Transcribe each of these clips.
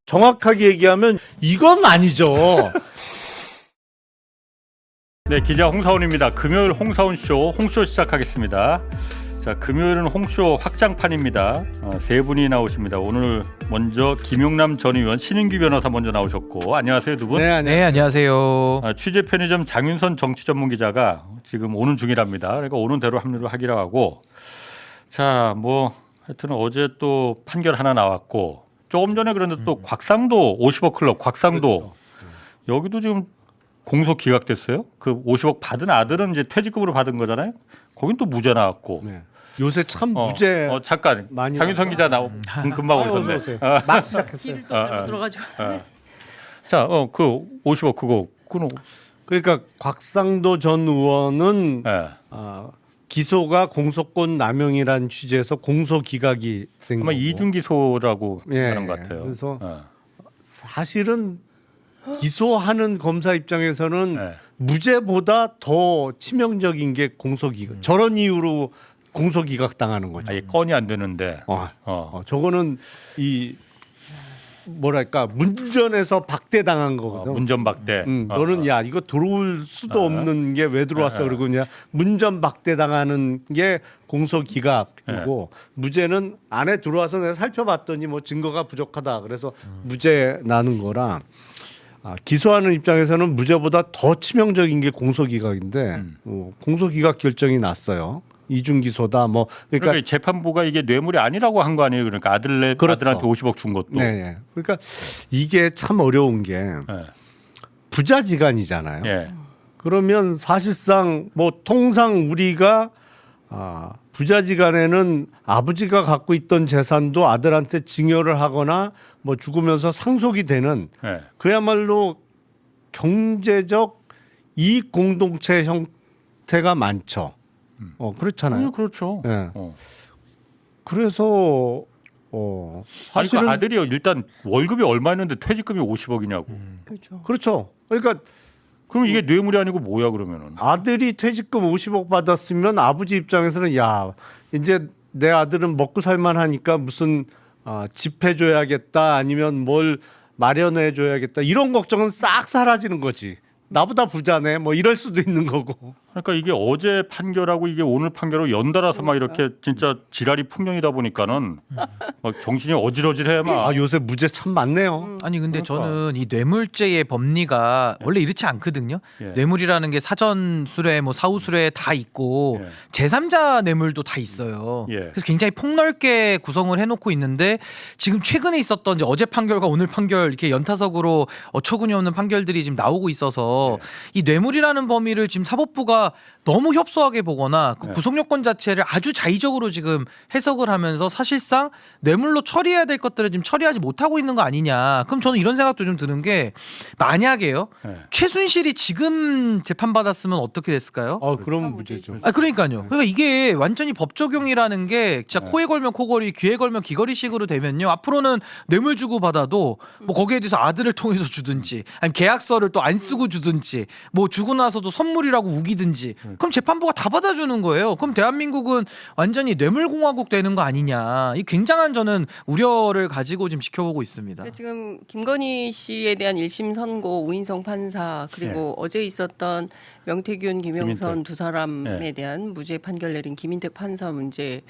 정확하게 얘기하면 이건 아니죠. 네, 기자 홍사원입니다. 금요일 홍사원쇼 홍쇼 시작하겠습니다. 자, 금요일은 홍쇼 확장판입니다. 세 분이 나오십니다. 오늘 먼저 김용남 전 의원, 신인규 변호사 먼저 나오셨고, 안녕하세요 두 분. 네, 안녕하세요. 취재 편의점 장윤선 정치 전문 기자가 지금 오는 중이랍니다. 그러니까 오는 대로 합류를 하기로 하고, 자, 뭐 하여튼 어제 또 판결 하나 나왔고, 조금 전에 그런데 또 곽상도 50억 클럽 곽상도 그렇죠. 여기도 지금 공소 기각됐어요. 그 50억 받은 아들은 이제 퇴직금으로 받은 거잖아요. 거긴 또 무죄 나왔고. 네. 요새 참 무죄 잠깐 많이 장윤선 기자 금방 오셨네. 막 시작했어요. 길을 또 들어가죠. 자, 그 50억 그거는 그러니까 곽상도 전 의원은 예. 기소가 공소권 남용이라는 취지에서 공소 기각이 된 아마 거고. 이중 기소라고 예, 하는 것 같아요. 그래서 예. 사실은 기소하는 검사 입장에서는 예. 무죄보다 더 치명적인 게 공소 기각. 저런 이유로 공소 기각 당하는 거죠. 아예 건이 안 되는데. 저거는 이 뭐랄까 문전에서 박대당한 거거든. 문전박대. 너는 야 이거 들어올 수도 없는 게 왜 들어왔어 그러고 그냥 문전 박대당하는 게 공소 기각이고 무죄는 안에 들어와서 내가 살펴봤더니 뭐 증거가 부족하다 그래서 무죄 나는 거라. 기소하는 입장에서는 무죄보다 더 치명적인 게 공소 기각인데 공소 기각 결정이 났어요. 이중 기소다 뭐 그러니까 재판부가 이게 뇌물이 아니라고 한 거 아니에요. 그러니까 아들한테 50억 준 것도. 네. 그러니까 이게 참 어려운 게 부자지간이잖아요. 예. 그러면 사실상 뭐 통상 우리가 부자지간에는 아버지가 갖고 있던 재산도 아들한테 증여를 하거나 뭐 죽으면서 상속이 되는 그야말로 경제적 이익 공동체 형태가 많죠. 그렇잖아요. 그렇죠. 네. 그래서 사실은 그 아들이 일단 월급이 얼마였는데 퇴직금이 50억이냐고. 그렇죠. 그러니까 그럼 이게 뇌물이 아니고 뭐야 그러면은? 아들이 퇴직금 50억 받았으면 아버지 입장에서는 야 이제 내 아들은 먹고 살만하니까 무슨 집 해줘야겠다 아니면 뭘 마련해줘야겠다 이런 걱정은 싹 사라지는 거지. 나보다 부자네 뭐 이럴 수도 있는 거고. 그러니까 이게 어제 판결하고 이게 오늘 판결하고 연달아서 막 이렇게 진짜 지랄이 풍년이다 보니까는 막 정신이 어질어질해 막. 요새 무죄 참 많네요. 아니 근데 그러니까. 저는 이 뇌물죄의 법리가 원래 이렇지 않거든요. 뇌물이라는 게 사전 수뢰, 뭐 사후 수뢰 다 있고 제3자 뇌물도 다 있어요. 그래서 굉장히 폭넓게 구성을 해놓고 있는데 지금 최근에 있었던 이제 어제 판결과 오늘 판결 이렇게 연타석으로 어처구니 없는 판결들이 지금 나오고 있어서 이 뇌물이라는 범위를 지금 사법부가 너무 협소하게 보거나 그 구속 요건 자체를 아주 자의적으로 지금 해석을 하면서 사실상 뇌물로 처리해야 될 것들을 지금 처리하지 못하고 있는 거 아니냐. 그럼 저는 이런 생각도 좀 드는 게 만약에요. 최순실이 지금 재판받았으면 어떻게 됐을까요? 그럼 무죄죠. 그러니까요. 그러니까 이게 완전히 법 적용이라는 게 진짜 코에 걸면 코걸이, 귀에 걸면 귀걸이식으로 되면요. 앞으로는 뇌물 주고 받아도 뭐 거기에 대해서 아들을 통해서 주든지 아니면 계약서를 또 안 쓰고 주든지 뭐 주고 나서도 선물이라고 우기든지 그럼 재판부가 다 받아주는 거예요. 그럼 대한민국은 완전히 뇌물공화국 되는 거 아니냐. 이 굉장한 저는 우려를 가지고 지금 지켜보고 있습니다. 지금 김건희 씨에 대한 1심 선고 우인성 판사 그리고 어제 있었던 명태균, 김영선 두 사람에 대한 무죄 판결 내린 김인택 판사 문제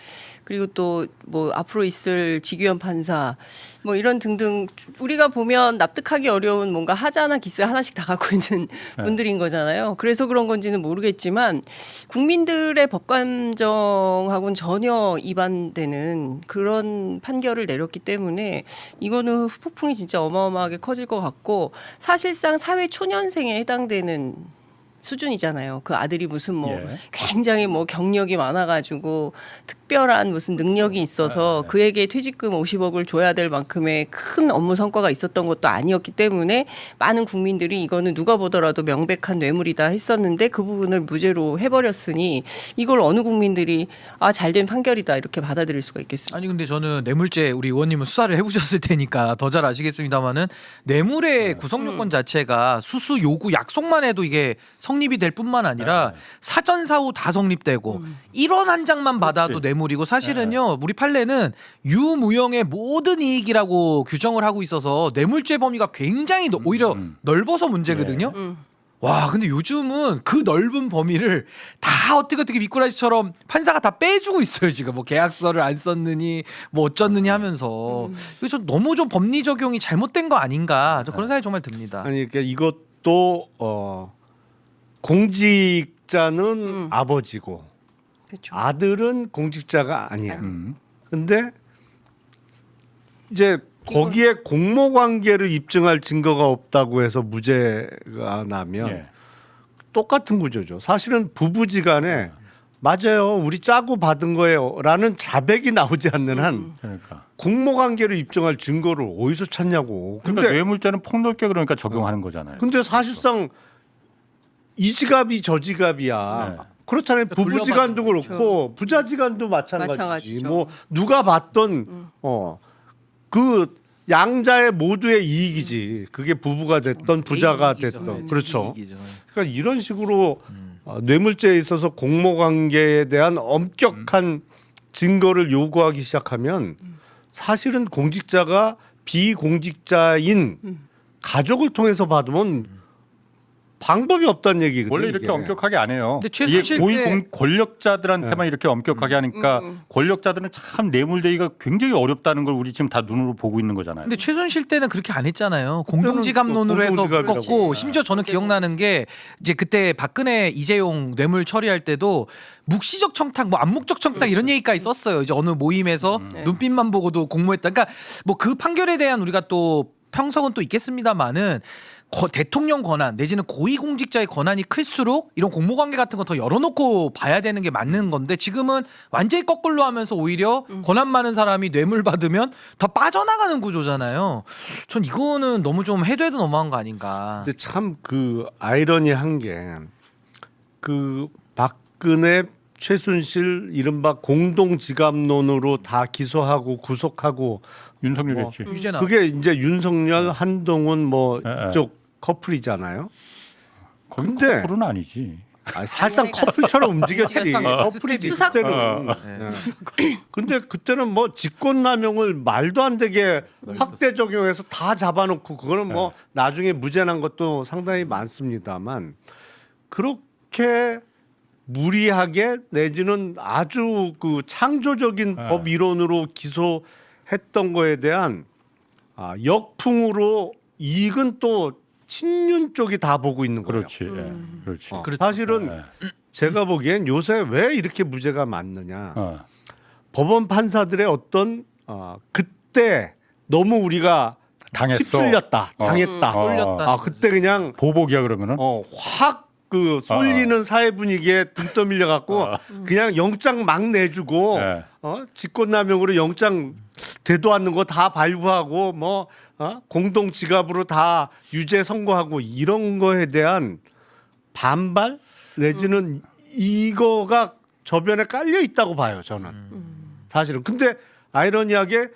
그리고 또 뭐 앞으로 있을 지규현 판사 뭐 이런 등등 우리가 보면 납득하기 어려운 뭔가 하자나 기스 하나씩 다 갖고 있는 분들인 거잖아요. 그래서 그런 건지는 모르겠지만 국민들의 법감정하고는 전혀 이반되는 그런 판결을 내렸기 때문에 이거는 후폭풍이 진짜 어마어마하게 커질 것 같고 사실상 사회 초년생에 해당되는 수준이잖아요. 그 아들이 무슨 뭐 굉장히 뭐 경력이 많아가지고 특별한 무슨 능력이 있어서 그에게 퇴직금 50억을 줘야 될 만큼의 큰 업무 성과가 있었던 것도 아니었기 때문에 많은 국민들이 이거는 누가 보더라도 명백한 뇌물이다 했었는데 그 부분을 무죄로 해버렸으니 이걸 어느 국민들이 잘된 판결이다 이렇게 받아들일 수가 있겠습니까? 아니 근데 저는 뇌물죄 우리 의원님은 수사를 해보셨을 테니까 더 잘 아시겠습니다만은 뇌물의 구성 요건 자체가 수수 요구 약속만 해도 이게 성립이 될 뿐만 아니라 사전 사후 다 성립되고 1원 한 장만 받아도 뇌물이고 사실은요 우리 판례는 유무형의 모든 이익이라고 규정을 하고 있어서 뇌물죄 범위가 굉장히 오히려 넓어서 문제거든요. 와 근데 요즘은 그 넓은 범위를 다 어떻게 미꾸라지처럼 판사가 다 빼주고 있어요 지금. 뭐 계약서를 안 썼느니 뭐 어쩌느니 하면서 이거 좀 너무 좀 법리 적용이 잘못된 거 아닌가 저 그런 생각이 정말 듭니다. 아니 그러니까 이것도 공직자는 아버지고 그렇죠. 아들은 공직자가 아니야. 근데 이제 거기에 공모 관계를 입증할 증거가 없다고 해서 무죄가 나면 똑같은 구조죠. 사실은 부부지간에 맞아요, 우리 짜고 받은 거예요라는 자백이 나오지 않는 한 그러니까. 공모 관계를 입증할 증거를 어디서 찾냐고. 그러니까 뇌물죄는 폭넓게 그러니까 적용하는 거잖아요. 근데 사실상 이 지갑이 저 지갑이야. 그렇잖아요. 부부지간도 그렇고 부자지간도 마찬가지지. 마찬가지죠. 뭐 누가 봤던 그 양자의 모두의 이익이지. 그게 부부가 됐던 부자가 이익이죠. 됐던. 네, 그렇죠. 이익이죠. 그러니까 이런 식으로 뇌물죄에 있어서 공모관계에 대한 엄격한 증거를 요구하기 시작하면 사실은 공직자가 비공직자인 가족을 통해서 받으면 방법이 없다는 얘기거든요. 원래 이렇게 이게. 엄격하게 안 해요. 근데 이게 최순실 고위 때- 권력자들한테만 이렇게 엄격하게 하니까 권력자들은 참 뇌물대기가 굉장히 어렵다는 걸 우리 지금 다 눈으로 보고 있는 거잖아요. 근데 최순실 때는 그렇게 안 했잖아요. 공동지갑론으로 해서 공동지갑이라고. 묶었고 심지어 저는 기억나는 게 이제 그때 박근혜 이재용 뇌물 처리할 때도 묵시적 청탁, 뭐 암묵적 청탁 이런 얘기까지 썼어요. 이제 어느 모임에서 눈빛만 보고도 공모했다. 그러니까 뭐 그 판결에 대한 우리가 또 평석은 또 있겠습니다만은 대통령 권한 내지는 고위공직자의 권한이 클수록 이런 공모관계 같은 거 더 열어놓고 봐야 되는 게 맞는 건데 지금은 완전히 거꾸로 하면서 오히려 권한 많은 사람이 뇌물 받으면 더 빠져나가는 구조잖아요. 전 이거는 너무 좀 해도 너무한 거 아닌가. 근데 참 그 아이러니한 게 그 박근혜 최순실 이른바 공동지갑론으로 다 기소하고 구속하고 윤석열이었지. 유죄 나. 그게 이제 윤석열 한동훈 뭐 예, 이쪽 커플이잖아요. 거기 근데- 커플은 아니지. 아니, 사실상 커플처럼 움직였지. 커플이지 수사- 그때는. 근데 그때는 뭐 직권남용을 말도 안 되게 확대 적용해서 다 잡아놓고 그거는 뭐 나중에 무죄 난 것도 상당히 많습니다만 그렇게 무리하게 내지는 아주 그 창조적인 법 이론으로 기소했던 거에 대한 역풍으로 이익은 또 친윤 쪽이 다 보고 있는 거예요. 그렇지. 그렇지. 그렇죠. 사실은 제가 보기엔 요새 왜 이렇게 무죄가 많느냐. 어. 법원 판사들의 어떤 그때 너무 우리가 당했어. 휩쓸렸다, 당했다. 쏠렸다. 그때 그냥 보복이야 그러면은. 확 그 쏠리는 사회 분위기에 등 떠밀려 갖고 그냥 영장 막 내주고 네. 직권남용으로 영장 되도 않는 거 다 발부하고 뭐 공동 지갑으로 다 유죄 선고하고 이런 거에 대한 반발 내지는 이거가 저변에 깔려 있다고 봐요 저는 사실은. 근데 아이러니하게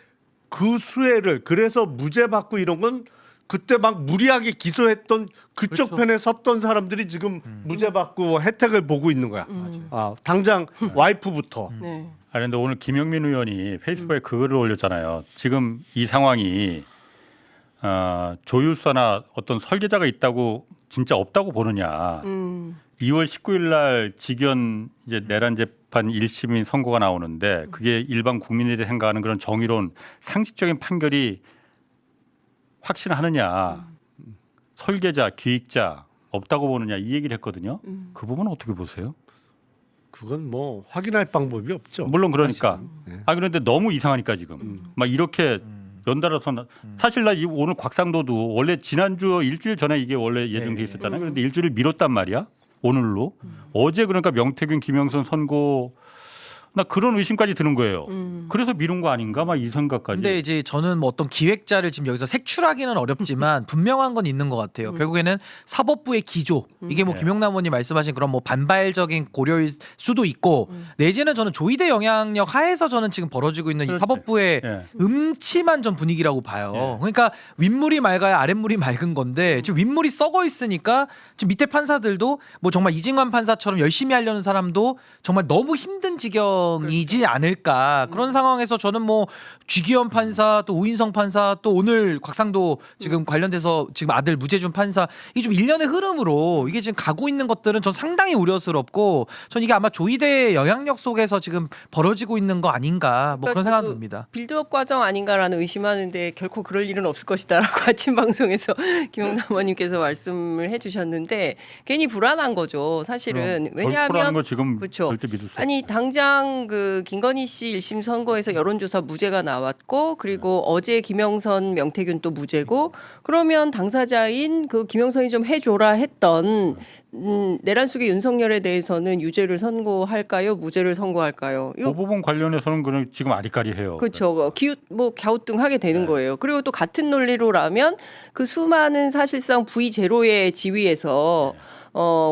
그 수혜를 그래서 무죄 받고 이런 건 그때 막 무리하게 기소했던 그쪽 그렇죠. 편에 섰던 사람들이 지금 무죄 받고 혜택을 보고 있는 거야. 당장 와이프부터. 네. 아니 근데 오늘 김영민 의원이 페이스북에 그거를 올렸잖아요. 지금 이 상황이 조율사나 어떤 설계자가 있다고 진짜 없다고 보느냐. 2월 19일 날 직연 이제 내란 재판 1심인 선고가 나오는데 그게 일반 국민들이 생각하는 그런 정의로운 상식적인 판결이 확신하느냐. 설계자, 기획자 없다고 보느냐 이 얘기를 했거든요. 그 부분은 어떻게 보세요? 그건 뭐 확인할 방법이 없죠. 물론 그러니까. 네. 그런데 너무 이상하니까 지금 막 이렇게 연달아서 사실 나 오늘 곽상도도 원래 지난주 일주일 전에 이게 원래 예정돼 있었잖아요. 그런데 일주일을 미뤘단 말이야. 오늘로. 어제 그러니까 명태균 김영선 선고 나 그런 의심까지 드는 거예요. 그래서 미룬 거 아닌가 막 이 생각까지. 근데 이제 저는 뭐 어떤 기획자를 지금 여기서 색출하기는 어렵지만 분명한 건 있는 것 같아요. 결국에는 사법부의 기조 이게 뭐 김용남 의원이 말씀하신 그런 뭐 반발적인 고려일 수도 있고 내지는 저는 조이대 영향력 하에서 저는 지금 벌어지고 있는 이 그렇지. 사법부의 예. 음침한 전 분위기라고 봐요. 예. 그러니까 윗물이 맑아야 아랫물이 맑은 건데 지금 윗물이 썩어 있으니까 지금 밑에 판사들도 뭐 정말 이진관 판사처럼 열심히 하려는 사람도 정말 너무 힘든 지경이지 않을까 그런 상황에서 저는 뭐 쥐기현 판사 또 우인성 판사 또 오늘 곽상도 지금 관련돼서 지금 아들 무죄 준 판사 이게 좀 일련의 흐름으로 이게 지금 가고 있는 것들은 전 상당히 우려스럽고 전 이게 아마 조이대의 영향력 속에서 지금 벌어지고 있는 거 아닌가 뭐 그런 생각이 듭니다. 빌드업 과정 아닌가라는 의심하는데 결코 그럴 일은 없을 것이다라고 아침 방송에서 김용남 의원님께서 말씀을 해주셨는데 괜히 불안한 거죠. 사실은 왜냐하면 거 지금 그렇죠. 절대 믿을 수 아니 당장 그 김건희 씨 1심 선고에서 여론조사 무죄가 나왔고 그리고 어제 김영선 명태균 또 무죄고 그러면 당사자인 그 김영선이 좀 해줘라 했던 내란 속의 윤석열에 대해서는 유죄를 선고할까요? 무죄를 선고할까요? 그 부분 관련해서는 그냥 지금 아리까리해요. 그렇죠. 갸우뚱하게 되는 거예요. 그리고 또 같은 논리로라면 그 수많은 사실상 V0의 지위에서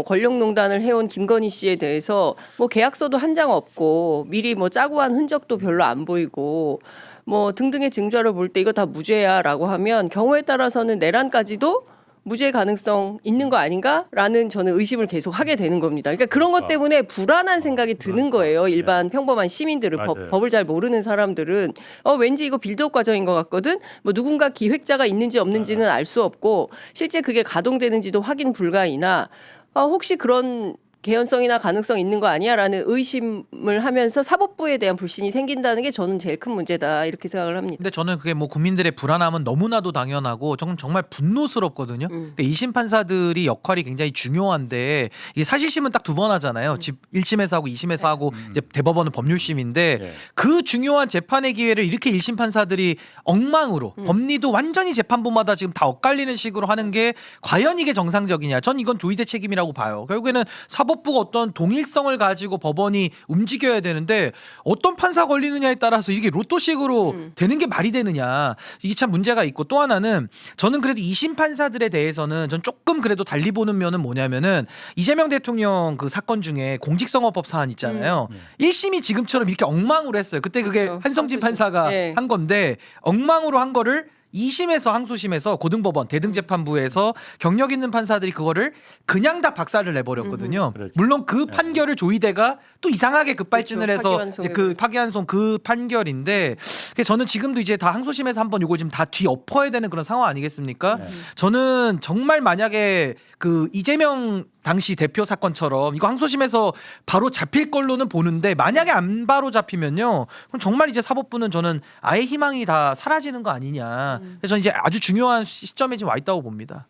권력농단을 해온 김건희 씨에 대해서 뭐 계약서도 한 장 없고 미리 뭐 짜고 한 흔적도 별로 안 보이고 뭐 등등의 증거를 볼 때 이거 다 무죄야라고 하면 경우에 따라서는 내란까지도 무죄 가능성 있는 거 아닌가라는 저는 의심을 계속 하게 되는 겁니다. 그러니까 그런 것 때문에 불안한 생각이 드는 거예요. 일반 평범한 시민들은 법을 잘 모르는 사람들은 왠지 이거 빌드업 과정인 것 같거든. 뭐 누군가 기획자가 있는지 없는지는 알 수 없고 실제 그게 가동되는지도 확인 불가이나 혹시 그런 개연성이나 가능성 있는 거 아니야라는 의심을 하면서 사법부에 대한 불신이 생긴다는 게 저는 제일 큰 문제다 이렇게 생각을 합니다. 근데 저는 그게 뭐 국민들의 불안함은 너무나도 당연하고 정말 분노스럽거든요. 그러니까 2심 판사들이 역할이 굉장히 중요한데 이게 사실심은 딱 두 번 하잖아요. 1심에서 하고 2심에서 하고 이제 대법원은 법률심인데 예. 그 중요한 재판의 기회를 이렇게 1심 판사들이 엉망으로 법리도 완전히 재판부마다 지금 다 엇갈리는 식으로 하는 게 과연 이게 정상적이냐. 전 이건 조이대 책임이라고 봐요. 결국에는 사법부가 어떤 동일성을 가지고 법원이 움직여야 되는데 어떤 판사 걸리느냐에 따라서 이게 로또식으로 되는 게 말이 되느냐. 이게 참 문제가 있고 또 하나는 저는 그래도 2심 판사들에 대해서는 전 조금 그래도 달리 보는 면은 뭐냐면은 이재명 대통령 그 사건 중에 공직선거법 사안 있잖아요. 1심이 지금처럼 이렇게 엉망으로 했어요. 그때 그게 그렇죠. 한성진 판사가 네. 한 건데 엉망으로 한 거를 2심에서 항소심에서 고등법원 대등재판부에서 경력 있는 판사들이 그거를 그냥 다 박살을 내버렸거든요. 그렇죠. 물론 그 판결을 조이대가 또 이상하게 급발진을 그렇죠. 해서 이제 그 파기환송 그 판결인데 그래서 저는 지금도 이제 다 항소심에서 한번 이걸 지금 다 뒤엎어야 되는 그런 상황 아니겠습니까? 저는 정말 만약에 그 이재명 당시 대표 사건처럼 이거 항소심에서 바로 잡힐 걸로는 보는데 만약에 안 바로 잡히면요 그럼 정말 이제 사법부는 저는 아예 희망이 다 사라지는 거 아니냐. 그래서 저는 이제 아주 중요한 시점에 지금 와 있다고 봅니다.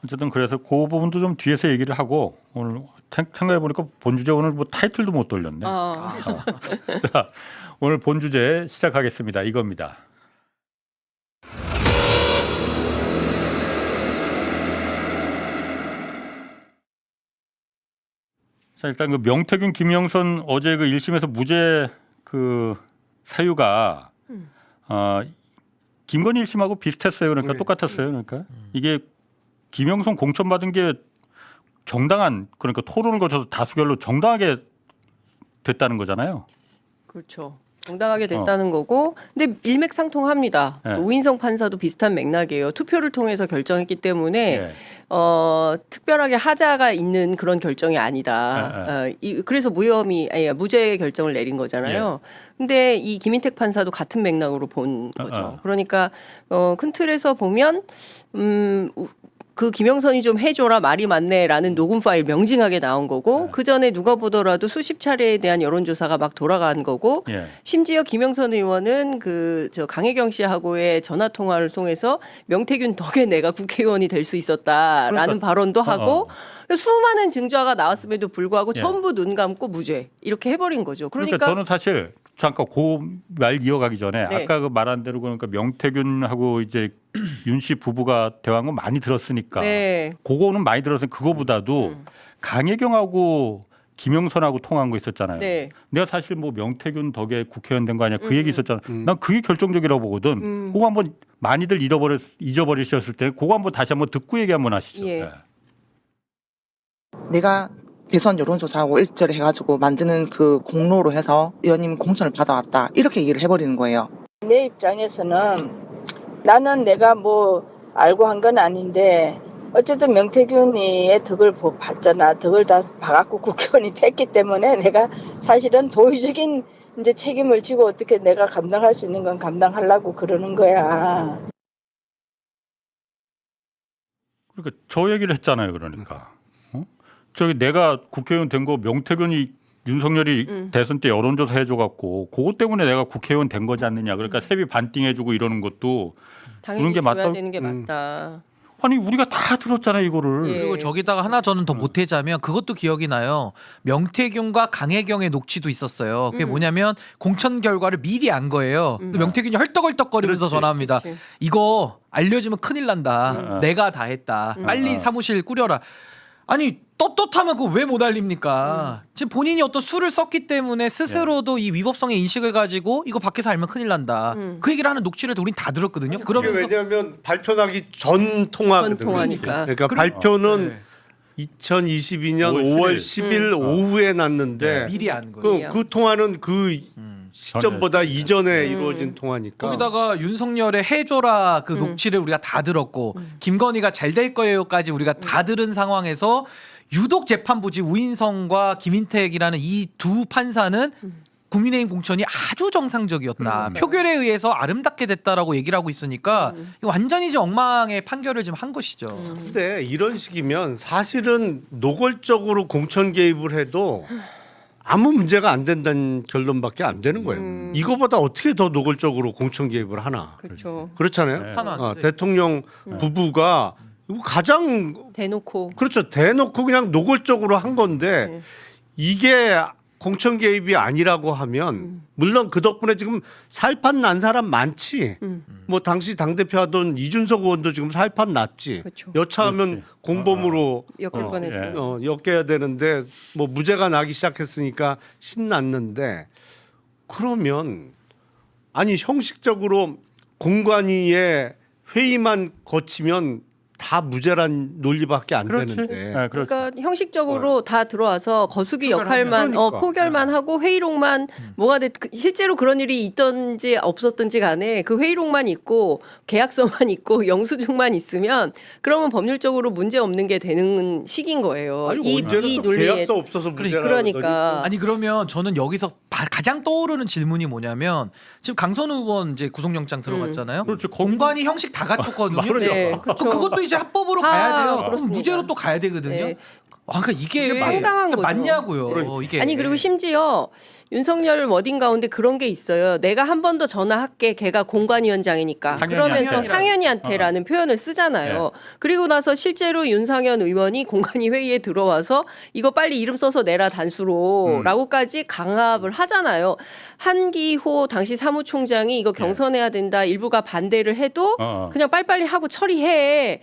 어쨌든 그래서 그 부분도 좀 뒤에서 얘기를 하고 오늘 생각해 보니까 본 주제 오늘 뭐 타이틀도 못 돌렸네. 자, 오늘 본 주제 시작하겠습니다. 이겁니다. 자, 일단 그 명태균 김영선 어제 그 1심에서 무죄 그 사유가 김건희 1심하고 비슷했어요. 그러니까 똑같았어요. 그러니까 이게 김영선 공천받은 게 정당한 그러니까 토론을 거쳐서 다수결로 정당하게 됐다는 거잖아요. 그렇죠. 정당하게 됐다는 거고 근데 일맥상통합니다. 네. 우인성 판사도 비슷한 맥락이에요. 투표를 통해서 결정했기 때문에 네. 특별하게 하자가 있는 그런 결정이 아니다. 그래서 무죄 결정을 내린 거잖아요. 근데 이 김인택 판사도 같은 맥락으로 본 거죠. 그러니까 큰 틀에서 보면 그 김영선이 좀 해줘라 말이 많네라는 녹음 파일 명징하게 나온 거고 그 전에 누가 보더라도 수십 차례에 대한 여론조사가 막 돌아간 거고 심지어 김영선 의원은 저 강혜경 씨하고의 전화 통화를 통해서 명태균 덕에 내가 국회의원이 될 수 있었다라는 발언도 하고 수많은 증거가 나왔음에도 불구하고 전부 눈 감고 무죄 이렇게 해버린 거죠. 그러니까 저는 사실 잠깐 그 말 이어가기 전에 네. 아까 그 말한 대로 그러니까 명태균하고 이제 윤 씨 부부가 대화한 거 많이 들었으니까 네. 그거는 많이 들었으니 그거보다도 강혜경하고 김영선하고 통한 거 있었잖아요. 네. 내가 사실 뭐 명태균 덕에 국회의원 된 거 아니야 그 얘기 있었잖아. 난 그게 결정적이라고 보거든. 그거 한번 많이들 잊어버리셨을 때 그거 한번 다시 한번 듣고 얘기 한번 하시죠. 예. 네. 내가 대선 여론조사하고 일절을 해가지고 만드는 그 공로로 해서 의원님 공천을 받아왔다 이렇게 얘기를 해버리는 거예요. 내 입장에서는 나는 내가 뭐 알고 한 건 아닌데 어쨌든 명태균이의 덕을 봤잖아. 덕을 다 봐갖고 국회의원이 됐기 때문에 내가 사실은 도의적인 이제 책임을 지고 어떻게 내가 감당할 수 있는 건 감당하려고 그러는 거야. 그러니까 저 얘기를 했잖아요. 그러니까 저기 내가 국회의원 된 거 명태균이 윤석열이 대선 때 여론조사 해줘갖고 그것 때문에 내가 국회의원 된 거지 않느냐. 그러니까 세비 반띵해주고 이러는 것도 당연히 게 줘야 맞다? 되는 게 맞다. 아니 우리가 다 들었잖아요 이거를. 예. 그리고 저기다가 하나 저는 더 보태자면 그것도 기억이 나요. 명태균과 강혜경의 녹취도 있었어요. 그게 뭐냐면 공천 결과를 미리 안 거예요. 근데 명태균이 헐떡헐떡거리면서 그렇지. 전화합니다. 그렇지. 이거 알려주면 큰일 난다. 내가 다 했다. 빨리 사무실 꾸려라. 아니 떳떳하면 그거 왜 못 알립니까? 지금 본인이 어떤 수를 썼기 때문에 스스로도 이 위법성의 인식을 가지고 이거 밖에서 알면 큰일 난다. 그 얘기를 하는 녹취를 우린 다 들었거든요. 그게 그러면서 왜냐하면 발표나기 전 통화거든요. 전 통화니까. 그러니까 발표는 2022년 5월 10일 오후에 났는데 미리 안 거예요. 그 통화는 그 시점보다 이전에 이루어진 통화니까. 거기다가 윤석열의 해줘라 그 녹취를 우리가 다 들었고 김건희가 잘 될 거예요까지 우리가 다 들은 상황에서 유독 재판부지 우인성과 김인택이라는 이 두 판사는 국민의힘 공천이 아주 정상적이었다. 표결에 의해서 아름답게 됐다라고 얘기를 하고 있으니까 이거 완전히 이제 엉망의 판결을 지금 한 것이죠. 근데 이런 식이면 사실은 노골적으로 공천 개입을 해도 아무 문제가 안 된다는 결론밖에 안 되는 거예요. 이거보다 어떻게 더 노골적으로 공천 개입을 하나? 그렇죠. 그렇잖아요. 네. 하나. 대통령 부부가 이거 가장 대놓고. 그렇죠. 대놓고 그냥 노골적으로 한 건데 이게 공천 개입이 아니라고 하면 물론 그 덕분에 지금 살판 난 사람 많지. 뭐 당시 당대표 하던 이준석 의원도 지금 살판 났지. 그렇죠. 여차하면 그렇지. 공범으로 엮을 뻔했어요. 엮여야 되는데 뭐 무죄가 나기 시작했으니까 신났는데 그러면 아니 형식적으로 공관위의 회의만 거치면 다 무죄란 논리밖에 안 그렇지. 되는데 네, 그렇지. 그러니까 형식적으로 다 들어와서 거수기 표결하면 역할만 그러니까. 포결만 하고 회의록만 뭐가 실제로 그런 일이 있던지 없었던지 간에 그 회의록만 있고 계약서만 있고 영수증만 있으면 그러면 법률적으로 문제 없는 게 되는 식인 거예요. 아니 언제는 또 계약서 없어서 무죄라고 그러니까. 아니 그러면 저는 여기서 가장 떠오르는 질문이 뭐냐면 지금 강선우 의원 이제 구속영장 들어갔잖아요. 그렇지. 공관이 형식 다 갖췄거든요. 네, 그럼 그렇죠. 그것도 이제 합법으로 아, 가야 돼요. 그럼 그렇습니다. 무죄로 또 가야 되거든요. 네. 아, 그러니까 이게 황당한 거죠. 맞냐고요. 그러니까. 이게 아니 그리고 심지어 윤석열 워딩 가운데 그런 게 있어요. 내가 한 번 더 전화할게. 걔가 공관위원장이니까. 상현이한테. 그러면서 상현이한테라는 표현을 쓰잖아요. 그리고 나서 실제로 윤상현 의원이 공관위 회의에 들어와서 이거 빨리 이름 써서 내라 단수로라고까지 강압을 하잖아요. 한기호 당시 사무총장이 이거 경선해야 된다. 일부가 반대를 해도 그냥 빨리빨리 하고 처리해.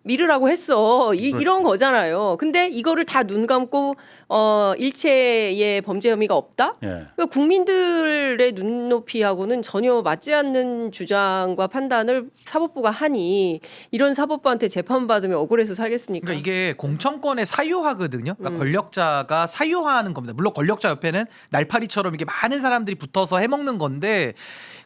미르라고 했어. 이런 거잖아요. 근데 이거를 다 눈 감고 일체의 범죄 혐의가 없다? 예. 그러니까 국민들의 눈높이하고는 전혀 맞지 않는 주장과 판단을 사법부가 하니 이런 사법부한테 재판받으면 억울해서 살겠습니까? 그러니까 이게 공천권의 사유화거든요. 그러니까 권력자가 사유화하는 겁니다. 물론 권력자 옆에는 날파리처럼 이게 많은 사람들이 붙어서 해먹는 건데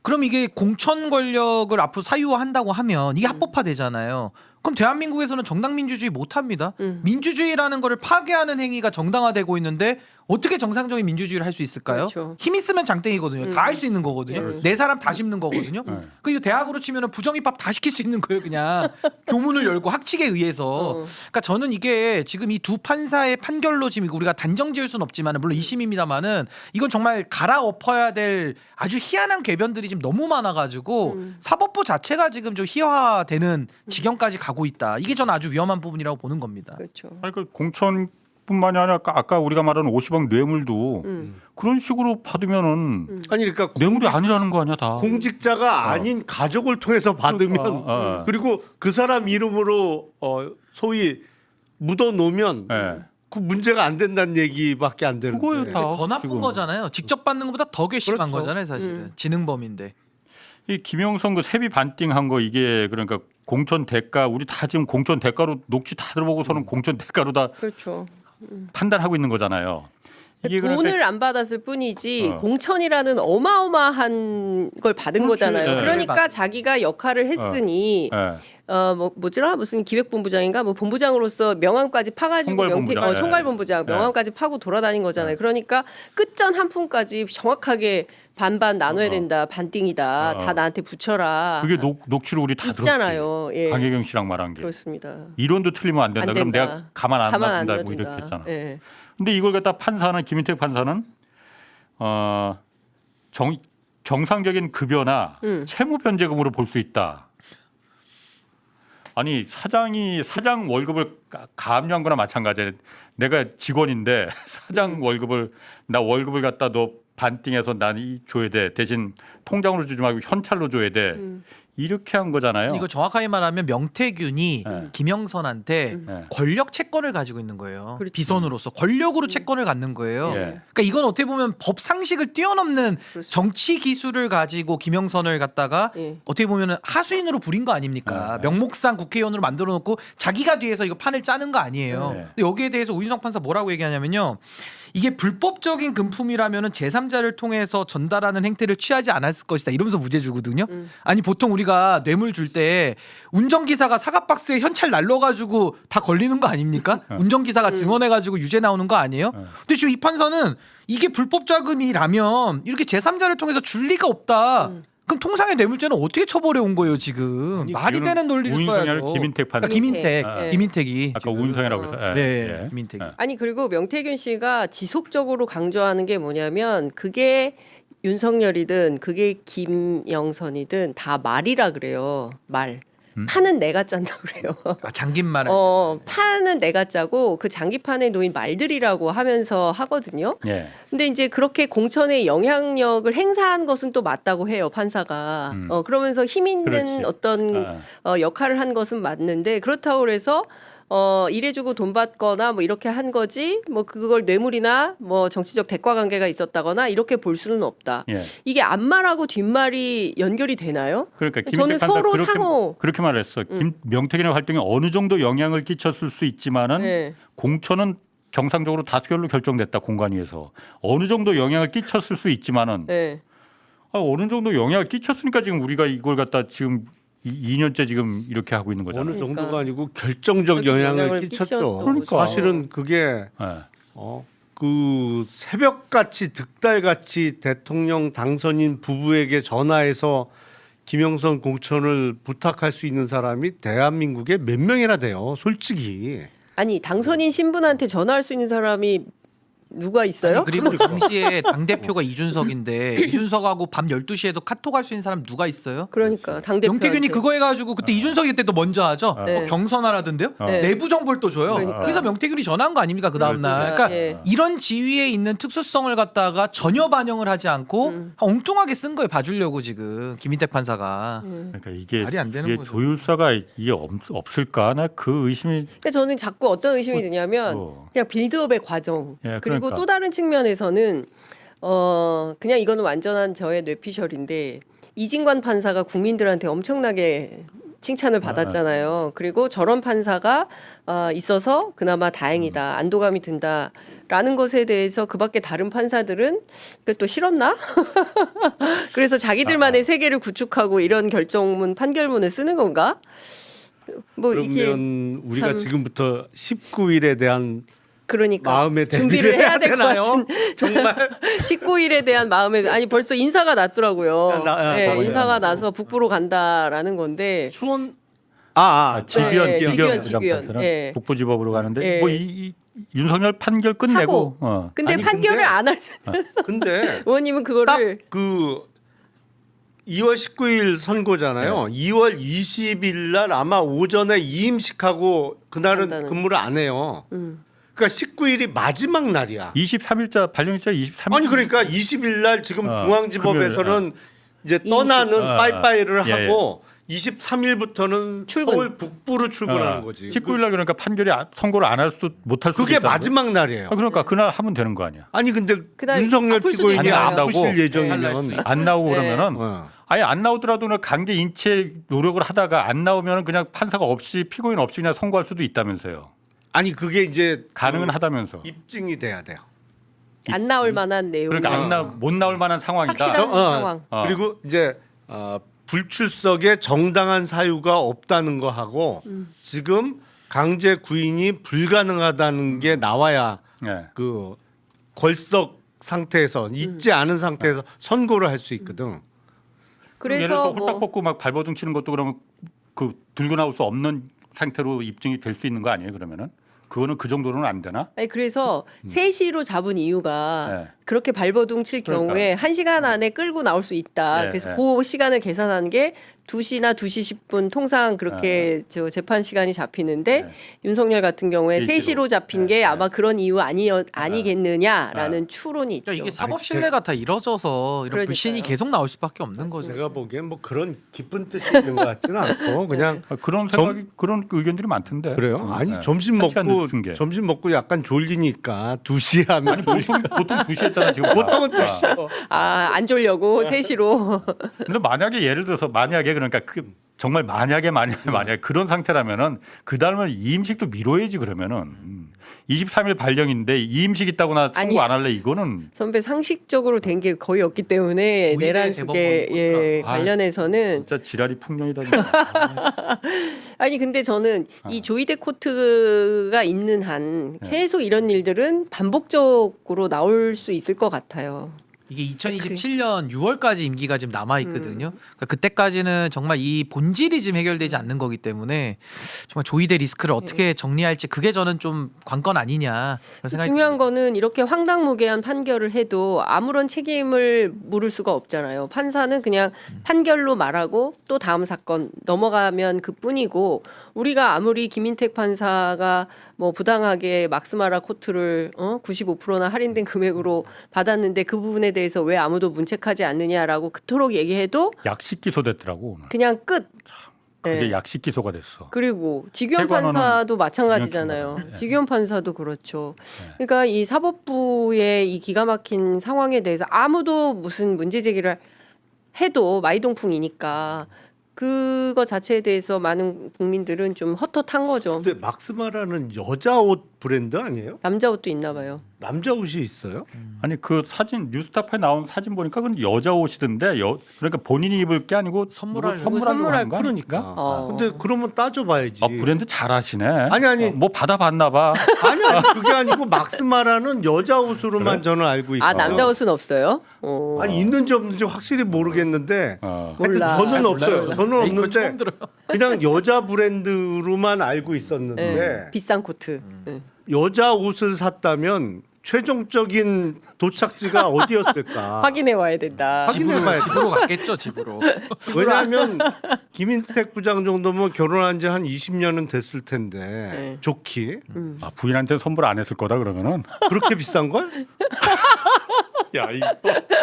그럼 이게 공천 권력을 앞으로 사유화한다고 하면 이게 합법화되잖아요. 그럼 대한민국에서는 정당 민주주의 못 합니다. 민주주의라는 거를 파괴하는 행위가 정당화되고 있는데 어떻게 정상적인 민주주의를 할 수 있을까요? 그렇죠. 힘 있으면 장땡이거든요. 다 할 수 있는 거거든요. 내 사람 다 심는 거거든요. 그리고 대학으로 치면은 부정입학 다 시킬 수 있는 거예요. 그냥 교문을 열고 학칙에 의해서. 그러니까 저는 이게 지금 이 두 판사의 판결로 지금 우리가 단정지을 수는 없지만 물론 2심입니다만은 이건 정말 갈아엎어야 될 아주 희한한 궤변들이 지금 너무 많아가지고 사법부 자체가 지금 좀 희화되는 지경까지 가고 있다. 이게 저는 아주 위험한 부분이라고 보는 겁니다. 그렇죠. 아니 그 공천뿐만이 아니라 아까 우리가 말하는 50억 뇌물도 그런 식으로 받으면은 아니 그러니까 뇌물이 아니라는 거 아니야 다. 공직자가 아닌 가족을 통해서 받으면 그리고 그 사람 이름으로 소위 묻어 놓으면 예. 그 문제가 안 된다는 얘기밖에 안 되는데. 그거예요, 다. 더 나쁜 지금. 거잖아요. 직접 받는 것보다 더 괘씸한 그렇죠. 거잖아요, 사실은. 지능범인데. 이 김영선 그 세비 반띵한 거 이게 그러니까 공천 대가 우리 다 지금 공천 대가로 녹취 다 들어보고서는 공천 대가로 다 그렇죠. 판단하고 있는 거잖아요. 이게 돈을 그러니까 안 받았을 뿐이지 어. 공천이라는 어마어마한 걸 받은 그렇지. 거잖아요. 네. 그러니까 자기가 역할을 했으니 예. 뭐더라 무슨 기획본부장인가 뭐 본부장으로서 명함까지 파가지고 총괄본부장. 총괄본부장 명함까지 파고 돌아다닌 거잖아요. 그러니까 끝전 한 푼까지 정확하게 반반 나눠야 된다. 반띵이다. 다 나한테 붙여라. 그게 녹취로 우리 다 있잖아요. 들었지. 예. 강혜경 씨랑 말한 게 그렇습니다. 이론도 틀리면 안 된다. 안 그럼 된다. 내가 가만 안 가만 안 놔둔다 뭐 놔둔다. 이렇게 했잖아. 예. 근데 이걸 갖다 판사는 김인택 판사는 정상적인 급여나 채무 변제금으로 볼 수 있다. 아니 사장이 사장 월급을 가압류한 거나 마찬가지야. 내가 직원인데 사장 월급을 나 월급을 갖다 너 반띵해서 난 줘야 돼. 대신 통장으로 주지 말고 현찰로 줘야 돼. 이렇게 한 거잖아요. 이거 정확하게 말하면 명태균이 네. 김영선한테 네. 권력 채권을 가지고 있는 거예요. 그렇죠. 비선으로서 권력으로 채권을 갖는 거예요. 예. 그러니까 이건 어떻게 보면 법 상식을 뛰어넘는 그렇죠. 정치 기술을 가지고 김영선을 갖다가 예. 어떻게 보면 하수인으로 부린 거 아닙니까? 네. 명목상 국회의원으로 만들어 놓고 자기가 뒤에서 이거 판을 짜는 거 아니에요. 네. 근데 여기에 대해서 우인성 판사 뭐라고 얘기하냐면요. 이게 불법적인 금품이라면은 제3자를 통해서 전달하는 행태를 취하지 않았을 것이다. 이러면서 무죄 주거든요. 아니 보통 우리가 뇌물 줄 때 운전기사가 사과박스에 현찰 날려가지고 다 걸리는 거 아닙니까? 운전기사가 증언해가지고 유죄 나오는 거 아니에요? 근데 지금 이 판사는 이게 불법 자금이라면 이렇게 제3자를 통해서 줄 리가 없다. 그럼 통상의 뇌물죄는 어떻게 처벌해 온 거예요 지금? 아니, 말이 이거는 되는 논리를 우인성이 써야죠. 아니라 김인택 판사. 그러니까 김인택, 예. 김인택이 아까 지금. 우인성이라고 해서. 예. 네, 예. 김인택이. 아니 그리고 명태균 씨가 지속적으로 강조하는 게 뭐냐면 그게 윤석열이든 그게 김영선이든 다 말이라 그래요. 말. 판은 내가 짠다 그래요. 아, 장긴말을. 판은 내가 짜고 그 장기판에 놓인 말들이라고 하면서 하거든요. 예. 근데 이제 그렇게 공천의 영향력을 행사한 것은 또 맞다고 해요, 판사가. 그러면서 힘 있는 그렇지. 어떤 역할을 한 것은 맞는데 그렇다고 그래서 일해주고 돈 받거나 뭐 이렇게 한 거지 뭐 그걸 뇌물이나 뭐 정치적 대과 관계가 있었다거나 이렇게 볼 수는 없다. 예. 이게 앞말하고 뒷말이 연결이 되나요? 그러니까 저는 김인택 판사 서로 상호. 그렇게 말했어. 명태균의 활동에 어느 정도 영향을 끼쳤을 수 있지만은 네. 공천은 정상적으로 다수결로 결정됐다 공관위에서 어느 정도 영향을 끼쳤을 수 있지만은 네. 어느 정도 영향을 끼쳤으니까 지금 우리가 이걸 갖다 지금 2년째 지금 이렇게 하고 있는 거잖아요. 어느 정도가 그러니까. 아니고 결정적 영향을 끼쳤죠. 그러니까. 사실은 그게 예. 그 새벽같이 득달같이 대통령 당선인 부부에게 전화해서 김영선 공천을 부탁할 수 있는 사람이 대한민국에 몇 명이나 돼요. 솔직히. 아니 당선인 신분한테 전화할 수 있는 사람이 누가 있어요? 아니, 그리고 당시에 당대표가 이준석인데 이준석하고 밤 12시에도 카톡 할 수 있는 사람 누가 있어요? 그러니까 당대표 명태균이 그거 해가지고 그때 이준석이 때도 먼저 하죠. 네. 경선하라던데요? 네. 내부 정보를 또 줘요. 그러니까. 그래서 명태균이 전화한 거 아닙니까 그 다음날. 그러니까 예. 이런 지위에 있는 특수성을 갖다가 전혀 반영을 하지 않고 엉뚱하게 쓴 거예요. 봐주려고 지금 김인택 판사가. 그러니까 이게 말이 안 되는 이게 거죠. 조율사가 이게 없을까? 나 그 의심이 근데 저는 자꾸 어떤 의심이 드냐면 그냥 빌드업의 과정 예, 그리고 그러니까. 또 다른 측면에서는 그냥 이거는 완전한 저의 뇌피셜인데 이진관 판사가 국민들한테 엄청나게 칭찬을 받았잖아요. 그리고 저런 판사가 있어서 그나마 다행이다, 안도감이 든다라는 것에 대해서 그밖에 다른 판사들은 그게 또 싫었나? 그래서 자기들만의 세계를 구축하고 이런 결정문 판결문을 쓰는 건가? 뭐 이게 그러면 우리가 참- 지금부터 19일에 대한 그러니까 마음의 준비를 해야 될 것 되나요? 같은 정말 19일에 대한 마음에 아니 벌써 인사가 났더라고요. 맞아요. 인사가 나서 북부로 간다라는 건데 수원 지규현 네, 지규현 지규현. 부장판사는 예. 북부지법으로 가는데 예. 뭐 이 윤석열 판결 끝내고 근데 아니, 판결을 근데- 안 할 근데 의원님은 그거를 딱 그 2월 19일 선고잖아요. 2월 20일 날 아마 오전에 이임식하고 그날은 한다는. 근무를 안 해요. 그러니까 19일이 마지막 날이야. 23일자 발령일자 23일. 아니 그러니까 20일 날 지금 어, 중앙지법에서는 이제 이임식. 떠나는 빠이빠이를 예, 하고 23일부터는 출근. 서울 북부로 출근하는 거지. 19일 날 그러니까 판결이 선고를 안 할 수 못할 수도 그게 있다는 마지막 날이에요. 거예요? 그러니까 그날 하면 되는 거 아니야? 아니 근데 그날 윤석열 아플 수도 피고인이 있잖아요. 아프실 달날 수 예정이면 있고. 안 나오고 네. 그러면은 어. 아예 안 나오더라도 그냥 강제 인체 노력을 하다가 안 나오면 그냥 판사가 없이 피고인 없이 그냥 선고할 수도 있다면서요. 아니 그게 이제 가능은 하다면서. 입증이 돼야 돼요. 안 나올 만한 내용. 그러니까 못 나올 만한 상황이다. 확실한 저- 상황. 그리고 이제 불출석에 정당한 사유가 없다는 거 하고 지금 강제 구인이 불가능하다는 게 나와야 예. 그 걸석 상태에서 있지 않은 상태에서 선고를 할 수 있거든. 예를 그래서 들어서 뭐 홀딱 벗고 막 발버둥 치는 것도 그러면 그 들고 나올 수 없는 상태로 입증이 될 수 있는 거 아니에요? 그러면은 그거는 그 정도로는 안 되나? 아니 그래서 3시로 잡은 이유가 네. 그렇게 발버둥 칠 그러니까. 경우에 1시간 안에 끌고 나올 수 있다. 네, 그래서 네. 그 시간을 계산한 게 2시나 2시 10분 통상 그렇게 저 재판 시간이 잡히는데 네. 윤석열 같은 경우에 3시로. 3시로 잡힌 네, 게 네. 아마 그런 이유 아니겠느냐라는 추론이 있죠. 그러니까 이게 사법 신뢰가 다 이루어져서 이런 그러니까요. 불신이 계속 나올 수밖에 없는 거죠. 제가 보기엔 뭐 그런 깊은 뜻이 있는 것 같지는 않고 그냥 그런 생각이 그런 의견들이 많던데. 그래요. 아니 네. 점심 한 시간 먹고 늦춘 게. 점심 먹고 약간 졸리니까 2시 하면 아니 보통 2시 했잖아 지금. 보통은 다. 2시요. 안 졸려고 3시로 근데 만약에 예를 들어서 만약에 그러니까 정말 만약에 그런 상태라면은 그 다음에 이임식도 미뤄야지 그러면은 23일 발령인데 이임식 있다고 나 아니. 청구 안 할래 이거는 선배 상식적으로 된 게 거의 없기 때문에 고의대 내란숙에 대법원 관련해서는 진짜 지랄이 풍년이다. 진짜. 아니 근데 저는 이 조이데 코트가 있는 한 계속 이런 일들은 반복적으로 나올 수 있을 것 같아요. 이게 2027년 6월까지 임기가 지금 남아 있거든요. 그러니까 그때까지는 정말 이 본질이 지금 해결되지 않는 거기 때문에 정말 조이대 리스크를 어떻게 정리할지 그게 저는 좀 관건 아니냐 그런 생각이 중요한 듭니다. 거는 이렇게 황당무계한 판결을 해도 아무런 책임을 물을 수가 없잖아요. 판사는 그냥 판결로 말하고 또 다음 사건 넘어가면 그뿐이고 우리가 아무리 김인택 판사가 뭐 부당하게 막스마라 코트를 95%나 할인된 금액으로 받았는데 그 부분에 대해서 왜 아무도 문책하지 않느냐라고 그토록 얘기해도 약식 기소됐더라고 오늘. 그냥 끝. 그게 네. 약식 기소가 됐어. 그리고 지규현 세관원은 판사도 마찬가지잖아요. 그냥 지규현 판사도 그렇죠. 네. 그러니까 이 사법부의 이 기가 막힌 상황에 대해서 아무도 무슨 문제 제기를 해도 마이동풍이니까 그거 자체에 대해서 많은 국민들은 좀 헛헛한 거죠. 근데 막스마라는 여자 옷 브랜드 아니에요? 남자 옷도 있나 봐요. 남자 옷이 있어요? 아니 그 사진 뉴스타파에 나온 사진 보니까 그건 여자 옷이던데 그러니까 본인이 입을 게 아니고 선물하려고. 선물할 하는 거 그러니까. 아닙니까? 어. 근데 그러면 따져봐야지. 아 브랜드 잘하시네. 아니. 뭐 받아봤나 봐. 아니 그게 아니고 막스마라는 여자 옷으로만 그래? 저는 알고 있어요. 아 남자 옷은 없어요? 어. 아니 있는지 없는지 확실히 모르겠는데 어. 하여튼 몰라. 저는 잘 없어요. 몰라요. 저는 네, 이거 처음 없는데 들어요. 그냥 여자 브랜드로만 알고 있었는데 네. 비싼 코트. 네. 여자 옷을 샀다면 최종적인 도착지가 어디였을까? 확인해 와야 된다. 확인해봐야 돼. 집으로 갔겠죠 집으로. 왜냐하면 김인택 부장 정도면 결혼한 지 한 20년은 됐을 텐데 네. 좋기 아, 부인한테 선물 안 했을 거다 그러면은. 그렇게 비싼 걸? 야 이거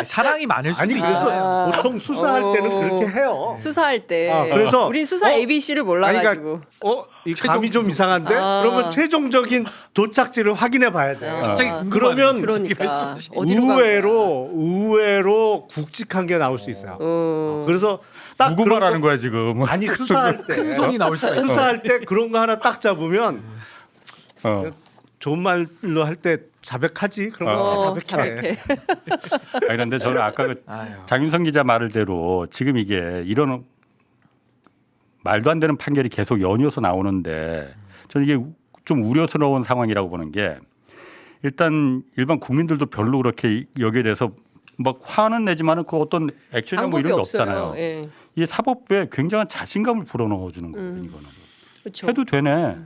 사랑이 많을 수도 아니 있죠. 그래서 보통 수사할 때는 어. 그렇게 해요. 수사할 때. 그래서 우린 수사 ABC를 몰라가지고. 이 감이 좀 이상한데 아. 그러면 최종적인 도착지를 확인해 봐야 돼. 갑자기 아, 그러면 그러니까 어디로 간 거야? 의외로 굵직한 게 나올 수 있어요. 그래서 그래서 딱 누구 그런 말하는 거- 거야 지금? 아니 수사할 때 큰 손이 나올 수가 있어. 수사할 때 그런 거 하나 딱 잡으면 어. 좋은 말로 할 때 자백하지. 그런 거 다 자백해. 아 그런데 저는 아까 그 아유. 장윤성 기자 말대로 지금 이게 이런 말도 안 되는 판결이 계속 연이어서 나오는데 저는 이게 좀 우려스러운 상황이라고 보는 게 일단 일반 국민들도 별로 그렇게 여기에 대해서 막 화는 내지만은 그 어떤 액션이나 뭐 방법이 이런 게 없어요. 없잖아요. 예. 이 사법부에 굉장한 자신감을 불어넣어 주는 거거든요. 이거는 그렇죠. 해도 되네.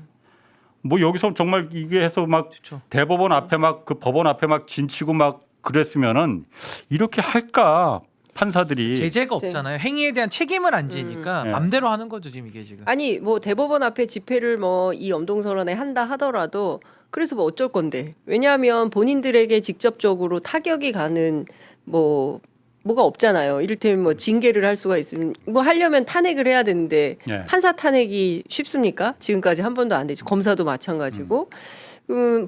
뭐 여기서 정말 이게 해서 막 그렇죠. 대법원 앞에 막 그 법원 앞에 막 진치고 막 그랬으면은 이렇게 할까 판사들이 제재가 글쎄. 없잖아요. 행위에 대한 책임을 안 지니까 네. 맘대로 하는 거죠 지금 이게 지금. 아니 뭐 대법원 앞에 집회를 뭐 이 엄동설원에 한다 하더라도 그래서 뭐 어쩔 건데 왜냐하면 본인들에게 직접적으로 타격이 가는 뭐 뭐가 없잖아요. 이를테면 뭐 징계를 할 수가 있으면 뭐 하려면 탄핵을 해야 되는데 예. 판사 탄핵이 쉽습니까? 지금까지 한 번도 안 되죠. 검사도 마찬가지고.